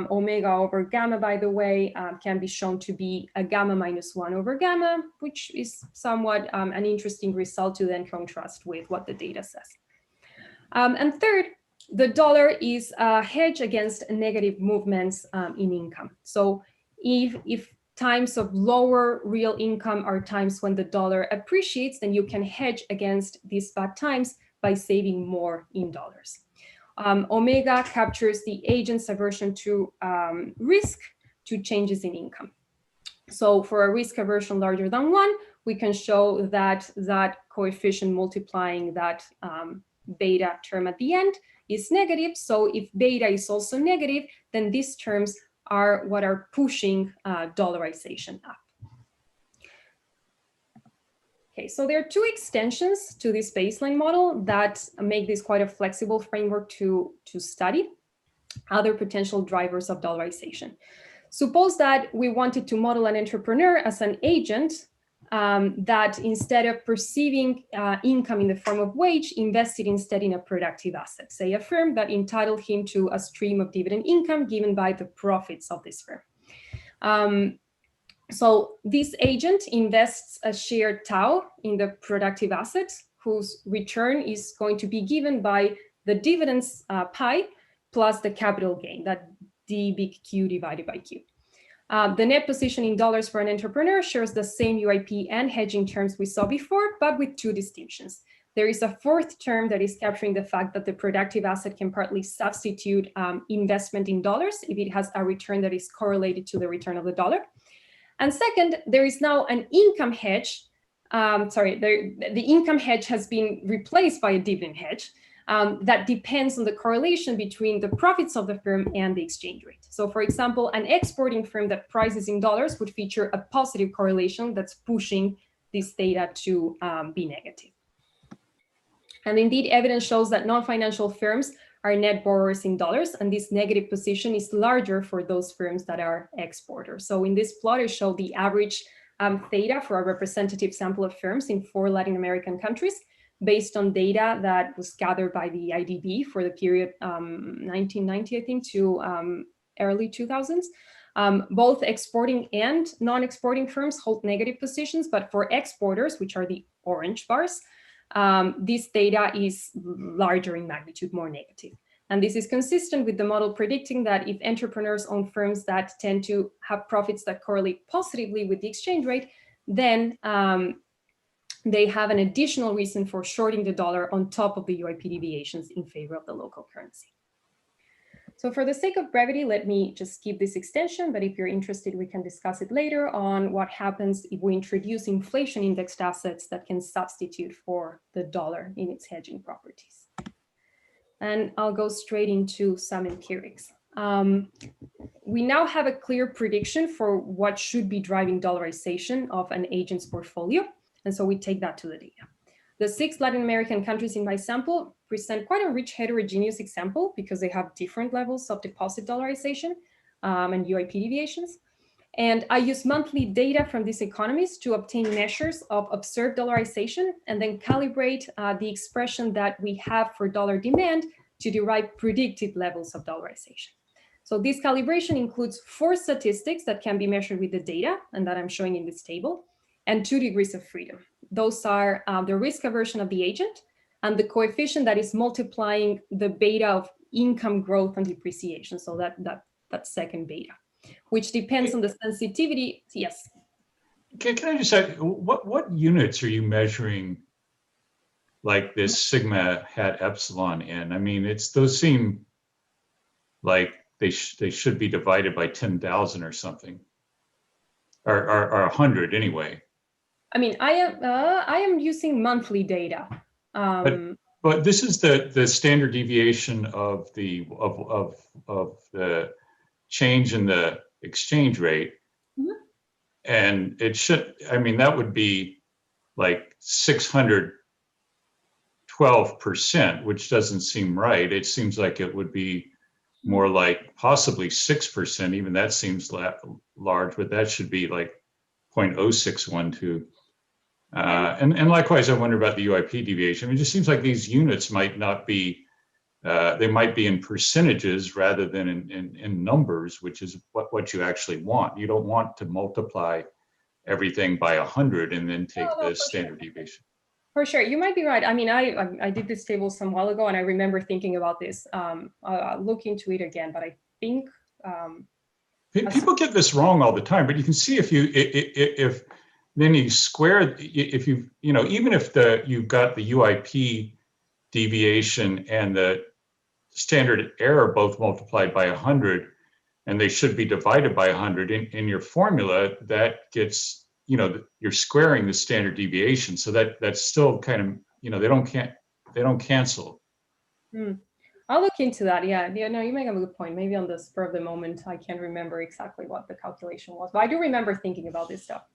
omega over gamma, by the way, can be shown to be a gamma minus 1 over gamma, which is somewhat an interesting result to then contrast with what the data says. And third, the dollar is a hedge against negative movements in income. So if times of lower real income are times when the dollar appreciates, then you can hedge against these bad times by saving more in dollars. Omega captures the agent's aversion to risk to changes in income. So for a risk aversion larger than 1, we can show that that coefficient multiplying that beta term at the end is negative. So if beta is also negative, then these terms are what are pushing dollarization up. Okay, so there are 2 extensions to this baseline model that make this quite a flexible framework to study other potential drivers of dollarization. Suppose that we wanted to model an entrepreneur as an agent that instead of perceiving income in the form of wage, invested instead in a productive asset, say a firm that entitled him to a stream of dividend income given by the profits of this firm. So this agent invests a shared tau in the productive asset whose return is going to be given by the dividends pi plus the capital gain, that D big Q divided by Q. The net position in dollars for an entrepreneur shares the same UIP and hedging terms we saw before, but with 2 distinctions. There is a 4th term that is capturing the fact that the productive asset can partly substitute investment in dollars if it has a return that is correlated to the return of the dollar. And second, there is now an income hedge. The income hedge has been replaced by a dividend hedge that depends on the correlation between the profits of the firm and the exchange rate. So for example, an exporting firm that prices in dollars would feature a positive correlation that's pushing this data to be negative. And indeed, evidence shows that non-financial firms are net borrowers in dollars, and this negative position is larger for those firms that are exporters. So in this plot, I show the average theta for a representative sample of firms in 4 Latin American countries, based on data that was gathered by the IDB for the period 1990, I think, to early 2000s. Both exporting and non-exporting firms hold negative positions, but for exporters, which are the orange bars, this data is larger in magnitude, more negative. And this is consistent with the model predicting that if entrepreneurs own firms that tend to have profits that correlate positively with the exchange rate, then they have an additional reason for shorting the dollar on top of the UIP deviations in favor of the local currency. So for the sake of brevity, let me just skip this extension, but if you're interested, we can discuss it later on what happens if we introduce inflation indexed assets that can substitute for the dollar in its hedging properties. And I'll go straight into some empirics. We now have a clear prediction for what should be driving dollarization of an agent's portfolio. And so we take that to the data. The 6 Latin American countries in my sample present quite a rich heterogeneous example because they have different levels of deposit dollarization and UIP deviations. And I use monthly data from these economies to obtain measures of observed dollarization and then calibrate the expression that we have for dollar demand to derive predicted levels of dollarization. So this calibration includes 4 statistics that can be measured with the data and that I'm showing in this table, and 2 degrees of freedom. Those are the risk aversion of the agent and the coefficient that is multiplying the beta of income growth and depreciation. So that second beta, which depends on the sensitivity. Yes. Can I just say, what units are you measuring like this sigma hat epsilon in? I mean, those seem like they should be divided by 10,000 or something, or 100 anyway. I mean, I am using monthly data. But this is the standard deviation of the change in the exchange rate. Mm-hmm. And it should, I mean, that would be like 612%, which doesn't seem right. It seems like it would be more like possibly 6%. Even that seems large, but that should be like 0.0612. And likewise, I wonder about the UIP deviation. I mean, it just seems like these units might not be, they might be in percentages rather than in numbers, which is what you actually want. You don't want to multiply everything by 100 and then take the standard deviation. For sure, you might be right. I mean, I did this table some while ago, and I remember thinking about this. I'll look into it again, but I think people get this wrong all the time. But you can see if then you square, if you even if you've got the UIP deviation and the standard error both multiplied by 100, and they should be divided by 100 in your formula, that gets, you're squaring the standard deviation. So that's still kind of, they don't cancel. I'll look into that. Yeah, no, you make a good point. Maybe on the spur of the moment, I can't remember exactly what the calculation was, but I do remember thinking about this stuff.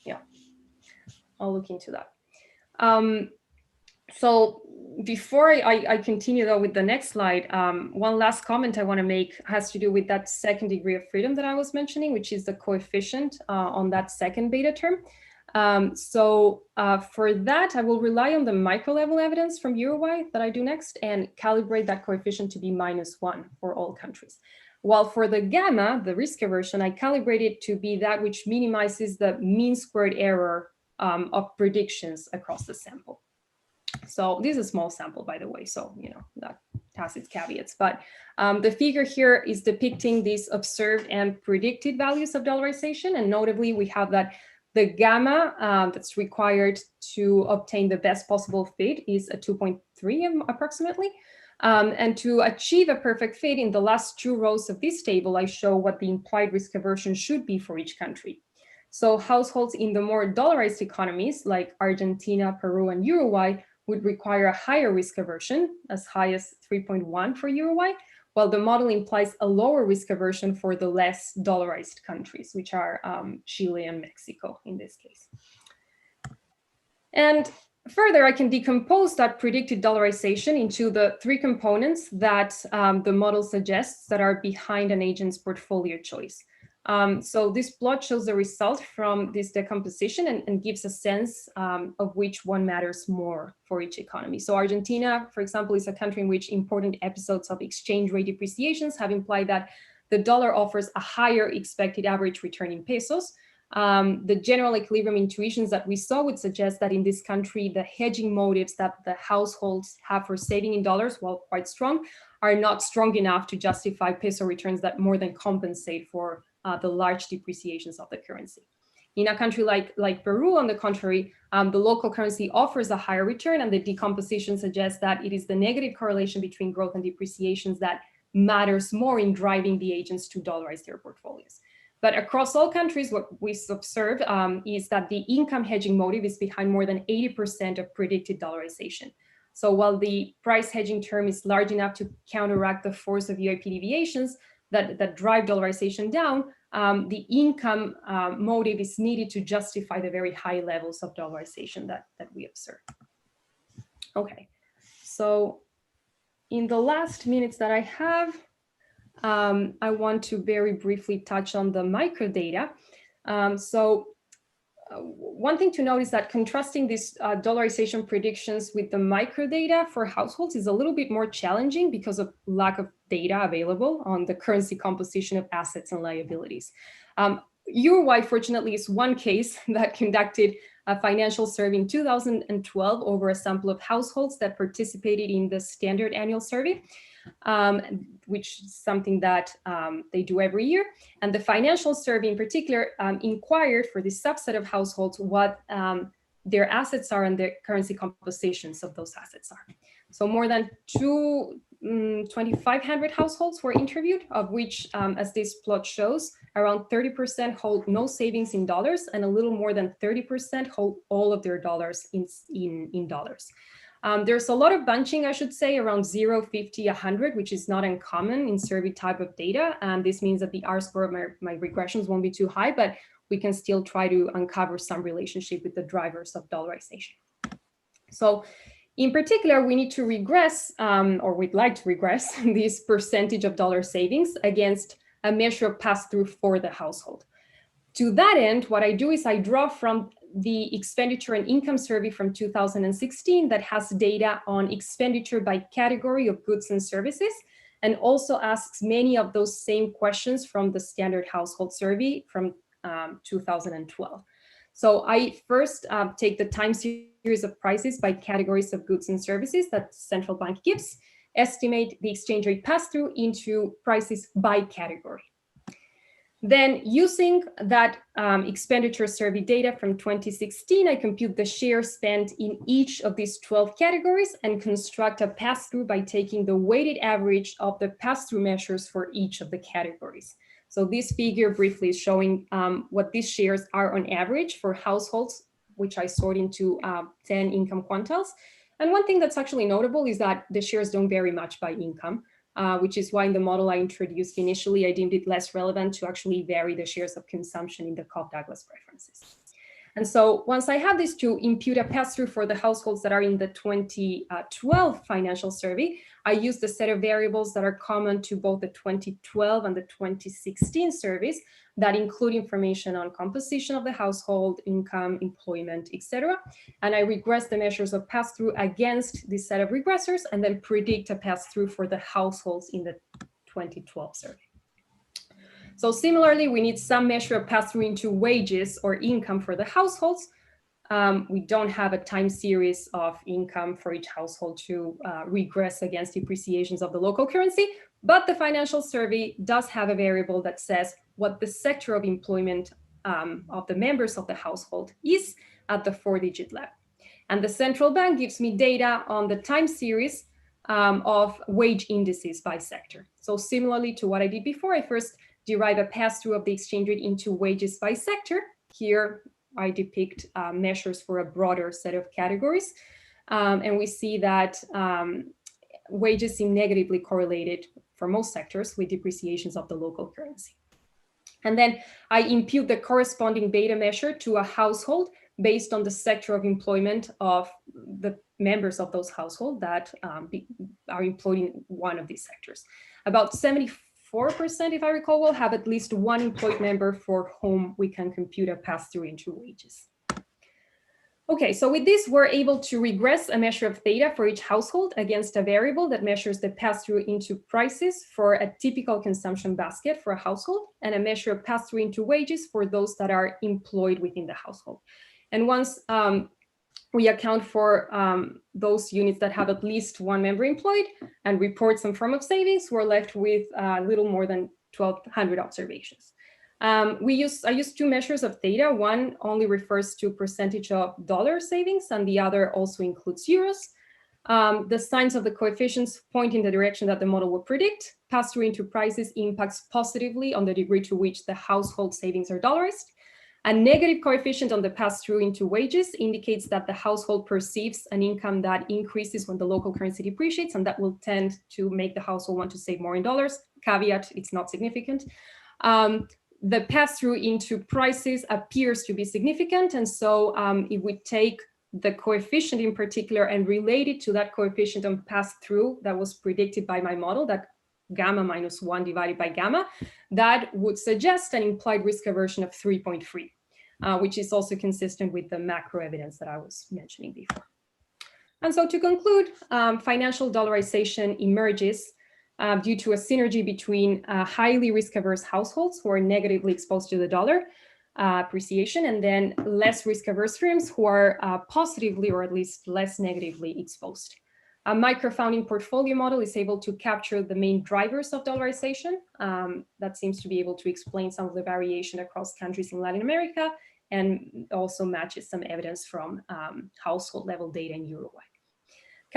Yeah, I'll look into that. So before I continue though with the next slide, one last comment I want to make has to do with that second degree of freedom that I was mentioning, which is the coefficient on that second beta term. For that, I will rely on the micro level evidence from Uruguay that I do next and calibrate that coefficient to be -1 for all countries. While for the gamma, the risk aversion, I calibrate it to be that which minimizes the mean squared error of predictions across the sample. So this is a small sample, by the way, so that has its caveats. But the figure here is depicting these observed and predicted values of dollarization. And notably, we have that the gamma that's required to obtain the best possible fit is a 2.3 approximately. And to achieve a perfect fit, in the last two rows of this table, I show what the implied risk aversion should be for each country. So households in the more dollarized economies like Argentina, Peru, and Uruguay would require a higher risk aversion, as high as 3.1 for Uruguay, while the model implies a lower risk aversion for the less dollarized countries, which are Chile and Mexico in this case. And further, I can decompose that predicted dollarization into the three components that the model suggests that are behind an agent's portfolio choice. So this plot shows the result from this decomposition and gives a sense of which one matters more for each economy. So Argentina, for example, is a country in which important episodes of exchange rate depreciations have implied that the dollar offers a higher expected average return in pesos. The general equilibrium intuitions that we saw would suggest that in this country, the hedging motives that the households have for saving in dollars, while quite strong, are not strong enough to justify peso returns that more than compensate for the large depreciations of the currency. In a country like Peru, on the contrary, the local currency offers a higher return, and the decomposition suggests that it is the negative correlation between growth and depreciations that matters more in driving the agents to dollarize their portfolios. But across all countries, what we observe is that the income hedging motive is behind more than 80% of predicted dollarization. So while the price hedging term is large enough to counteract the force of UIP deviations that drive dollarization down, the income motive is needed to justify the very high levels of dollarization that we observe. Okay, so in the last minutes that I have, I want to very briefly touch on the microdata. One thing to note is that contrasting these dollarization predictions with the microdata for households is a little bit more challenging because of lack of data available on the currency composition of assets and liabilities. Uruguay, fortunately, is one case that conducted a financial survey in 2012 over a sample of households that participated in the standard annual survey, which is something that they do every year. And the financial survey in particular inquired for this subset of households what their assets are and the currency compositions of those assets are. So more than 2,500 households were interviewed, of which, as this plot shows, around 30% hold no savings in dollars, and a little more than 30% hold all of their dollars in dollars. There's a lot of bunching, I should say, around 0, 50, 100, which is not uncommon in survey type of data. And this means that the R-score of my regressions won't be too high, but we can still try to uncover some relationship with the drivers of dollarization. So in particular, we need to regress, or we'd like to regress, this percentage of dollar savings against a measure of pass-through for the household. To that end, what I do is I draw from the expenditure and income survey from 2016 that has data on expenditure by category of goods and services, and also asks many of those same questions from the standard household survey from 2012. So I first take the time series of prices by categories of goods and services that the central bank gives, estimate the exchange rate pass-through into prices by category. Then using that expenditure survey data from 2016, I compute the share spent in each of these 12 categories and construct a pass-through by taking the weighted average of the pass-through measures for each of the categories. So this figure briefly is showing what these shares are on average for households, which I sort into 10 income quantiles. And one thing that's actually notable is that the shares don't vary much by income. Which is why in the model I introduced initially, I deemed it less relevant to actually vary the shares of consumption in the Cobb-Douglas preferences. And so once I have this to impute a pass-through for the households that are in the 2012 financial survey, I use the set of variables that are common to both the 2012 and the 2016 surveys that include information on composition of the household, income, employment, etc. And I regress the measures of pass-through against this set of regressors and then predict a pass-through for the households in the 2012 survey. So similarly, we need some measure of pass-through into wages or income for the households. We don't have a time series of income for each household to regress against depreciations of the local currency, but the financial survey does have a variable that says what the sector of employment of the members of the household is at the 4-digit level. And the central bank gives me data on the time series of wage indices by sector. So similarly to what I did before, I first derive a pass-through of the exchange rate into wages by sector. Here, I depict measures for a broader set of categories. And we see that wages seem negatively correlated for most sectors with depreciations of the local currency. And then I impute the corresponding beta measure to a household based on the sector of employment of the members of those households that are employed in one of these sectors. About 74%, if I recall well, have at least one employed member for whom we can compute a pass-through into wages. Okay, so with this, we're able to regress a measure of theta for each household against a variable that measures the pass-through into prices for a typical consumption basket for a household, and a measure of pass-through into wages for those that are employed within the household. And once we account for those units that have at least one member employed and report some form of savings, we're left with a little more than 1,200 observations. I use two measures of theta. One only refers to percentage of dollar savings, and the other also includes euros. The signs of the coefficients point in the direction that the model will predict. Pass-through into prices impacts positively on the degree to which the household savings are dollarized. A negative coefficient on the pass-through into wages indicates that the household perceives an income that increases when the local currency depreciates, and that will tend to make the household want to save more in dollars. Caveat, it's not significant. The pass-through into prices appears to be significant, and so if we take the coefficient in particular and relate it to that coefficient on pass-through that was predicted by my model, that gamma minus 1 divided by gamma, that would suggest an implied risk aversion of 3.3, which is also consistent with the macro evidence that I was mentioning before. And so to conclude, financial dollarization emerges due to a synergy between highly risk-averse households who are negatively exposed to the dollar appreciation, and then less risk-averse firms who are positively or at least less negatively exposed. A micro-founding portfolio model is able to capture the main drivers of dollarization. That seems to be able to explain some of the variation across countries in Latin America, and also matches some evidence from household level data in Uruguay.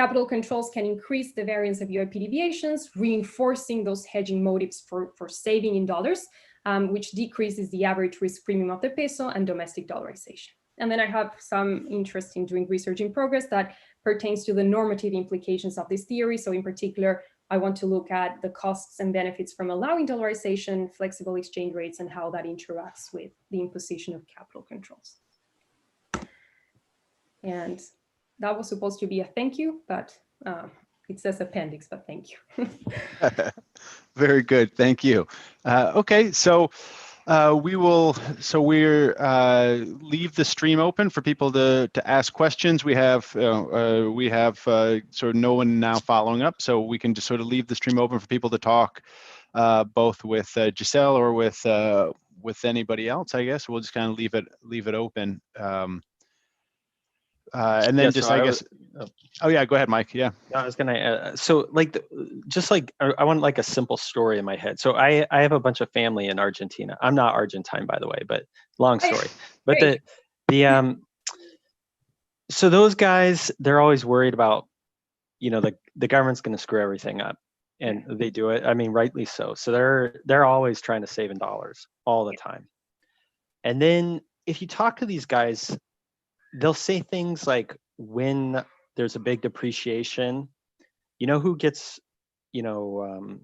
Capital controls can increase the variance of UIP deviations, reinforcing those hedging motives for saving in dollars, which decreases the average risk premium of the peso and domestic dollarization. And then I have some interest in doing research in progress that pertains to the normative implications of this theory. So in particular, I want to look at the costs and benefits from allowing dollarization, flexible exchange rates, and how that interacts with the imposition of capital controls. And that was supposed to be a thank you, but it says appendix, but thank you. Very good, thank you. Okay, so we're leave the stream open for people to ask questions. We have sort of no one now following up, so we can just sort of leave the stream open for people to talk, both with Giselle or with anybody else. I guess we'll just kind of leave it open. And then oh yeah, go ahead, Mike. Yeah. I was gonna so like I want like a simple story in my head. So I have a bunch of family in Argentina. I'm not Argentine, by the way, but long story. But so those guys, they're always worried about, the government's going to screw everything up, and they do it. I mean, rightly so. So they're always trying to save in dollars all the time. And then if you talk to these guys, they'll say things like, when there's a big depreciation, who gets, who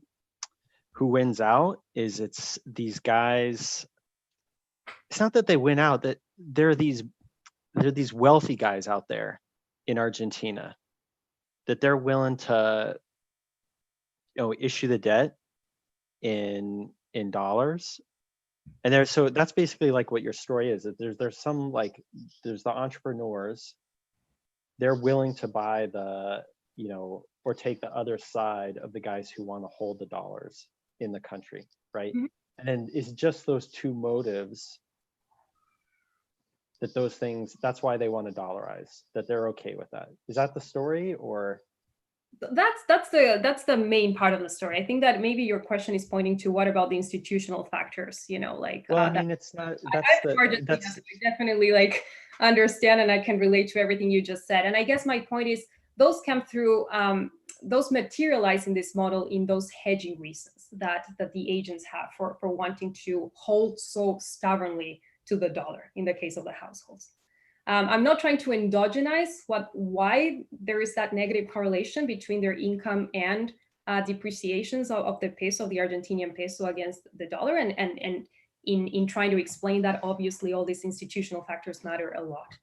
wins out is it's these guys. It's not that they win out, that there are these wealthy guys out there in Argentina that they're willing to, issue the debt in dollars. And so that's basically like what your story is, that there's the entrepreneurs, they're willing to buy or take the other side of the guys who want to hold the dollars in the country, right? Mm-hmm. And then it's just those two motives, that's why they want to dollarize, that they're okay with that. Is that the story, or? That's the main part of the story. I think that maybe your question is pointing to, what about the institutional factors? Well, I mean, it's not. I definitely understand, and I can relate to everything you just said. And I guess my point is, those come through, those materialize in this model in those hedging reasons that the agents have for wanting to hold so stubbornly to the dollar in the case of the households. I'm not trying to endogenize why there is that negative correlation between their income and depreciations of the peso, of the Argentinian peso against the dollar. And in trying to explain that, obviously, all these institutional factors matter a lot.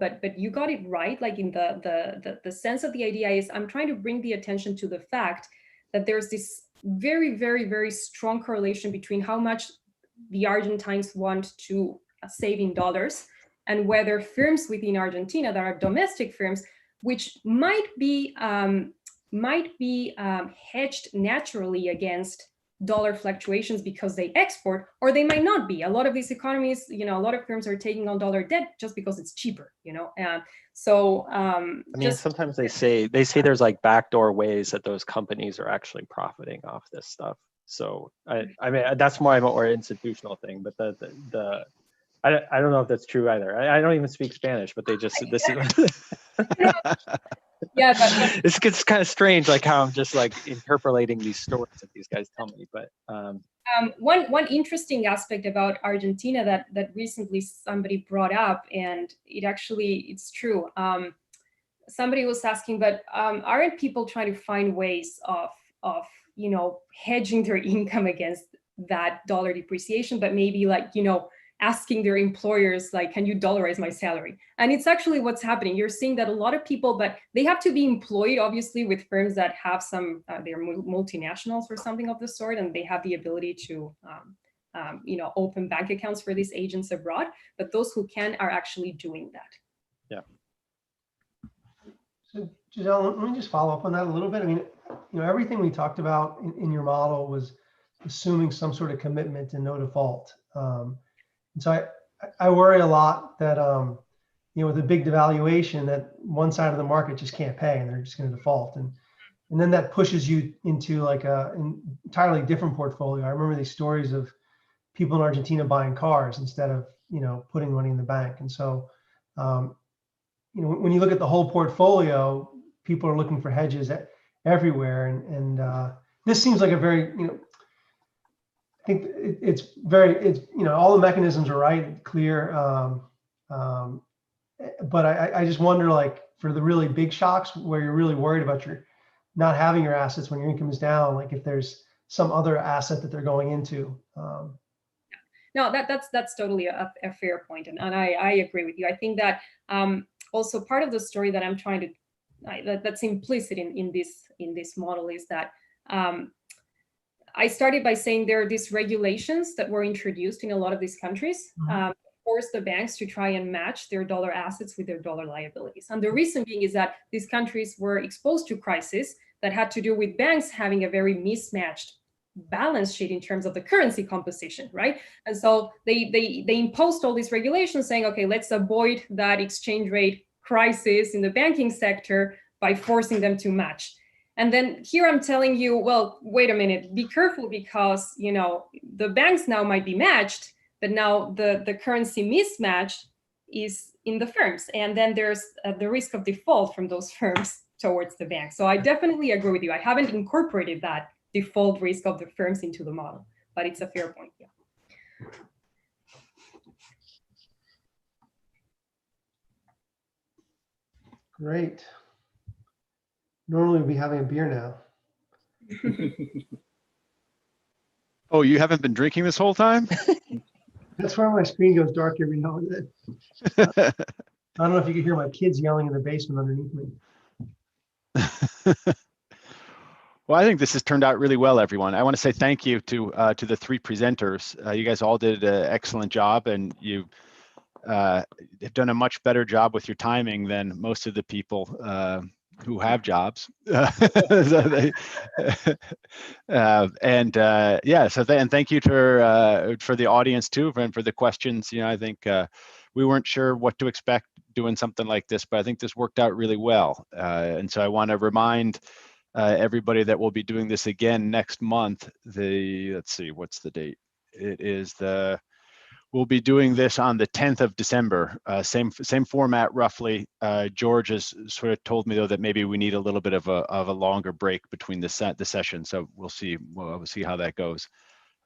But you got it right. Like, in the sense of the idea is, I'm trying to bring the attention to the fact that there's this very, very, very strong correlation between how much the Argentines want to save in dollars, and whether firms within Argentina that are domestic firms, which might be hedged naturally against dollar fluctuations because they export, or they might not be. A lot of these economies, a lot of firms are taking on dollar debt just because it's cheaper, sometimes they say there's like backdoor ways that those companies are actually profiting off this stuff. So I mean, that's more of a more institutional thing, but I don't know if that's true either. I don't even speak Spanish, but they just yeah, this gets kind of strange, like how I'm just like interpolating these stories that these guys tell me. But one interesting aspect about Argentina that recently somebody brought up, and it's true. Somebody was asking, but aren't people trying to find ways of hedging their income against that dollar depreciation, but maybe asking their employers, can you dollarize my salary? And it's actually what's happening. You're seeing that a lot of people, but they have to be employed, obviously, with firms that have they're multinationals or something of the sort, and they have the ability to, open bank accounts for these agents abroad. But those who can are actually doing that. Yeah. So Giselle, let me just follow up on that a little bit. I mean, everything we talked about in your model was assuming some sort of commitment and no default. And so I worry a lot that, with a big devaluation, that one side of the market just can't pay and they're just going to default. And then that pushes you into an entirely different portfolio. I remember these stories of people in Argentina buying cars instead of, putting money in the bank. And so, when you look at the whole portfolio, people are looking for hedges everywhere, and this seems like a very, I think it's all the mechanisms are right, clear, but I just wonder, like, for the really big shocks where you're really worried about your not having your assets when your income is down, like if there's some other asset that they're going into. No, that's totally a fair point, and I agree with you. I think that also part of the story that I'm trying to that's implicit in this model is that I started by saying there are these regulations that were introduced in a lot of these countries, force the banks to try and match their dollar assets with their dollar liabilities. And the reason being is that these countries were exposed to crisis that had to do with banks having a very mismatched balance sheet in terms of the currency composition, right? And so they imposed all these regulations saying, okay, let's avoid that exchange rate crisis in the banking sector by forcing them to match. And then here I'm telling you, well, wait a minute, be careful, because the banks now might be matched, but now the currency mismatch is in the firms, and then there's the risk of default from those firms towards the bank. So I definitely agree with you. I haven't incorporated that default risk of the firms into the model, but it's a fair point. Yeah. Great. Normally we'd be having a beer now. Oh, you haven't been drinking this whole time? That's why my screen goes dark every now and then. I don't know if you can hear my kids yelling in the basement underneath me. Well, I think this has turned out really well, everyone. I want to say thank you to the three presenters. You guys all did an excellent job, and you have done a much better job with your timing than most of the people who have jobs. And thank you for the audience too, and for the questions. I think we weren't sure what to expect doing something like this, but I think this worked out really well. And so I want to remind everybody that we'll be doing this again next month. Let's see, what's the date? It is we'll be doing this on the 10th of December. Same format roughly. George has sort of told me though that maybe we need a little bit of a longer break between the session. So we'll see. We'll see how that goes.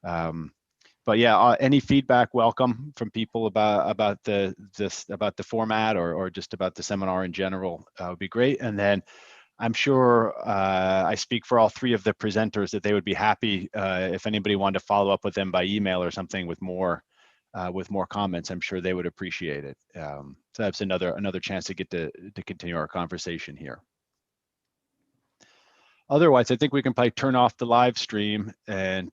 But yeah, any feedback welcome from people about the format or just about the seminar in general would be great. And then I'm sure I speak for all three of the presenters that they would be happy if anybody wanted to follow up with them by email or something with more comments. I'm sure they would appreciate it. So that's another chance to get to continue our conversation here. Otherwise, I think we can probably turn off the live stream and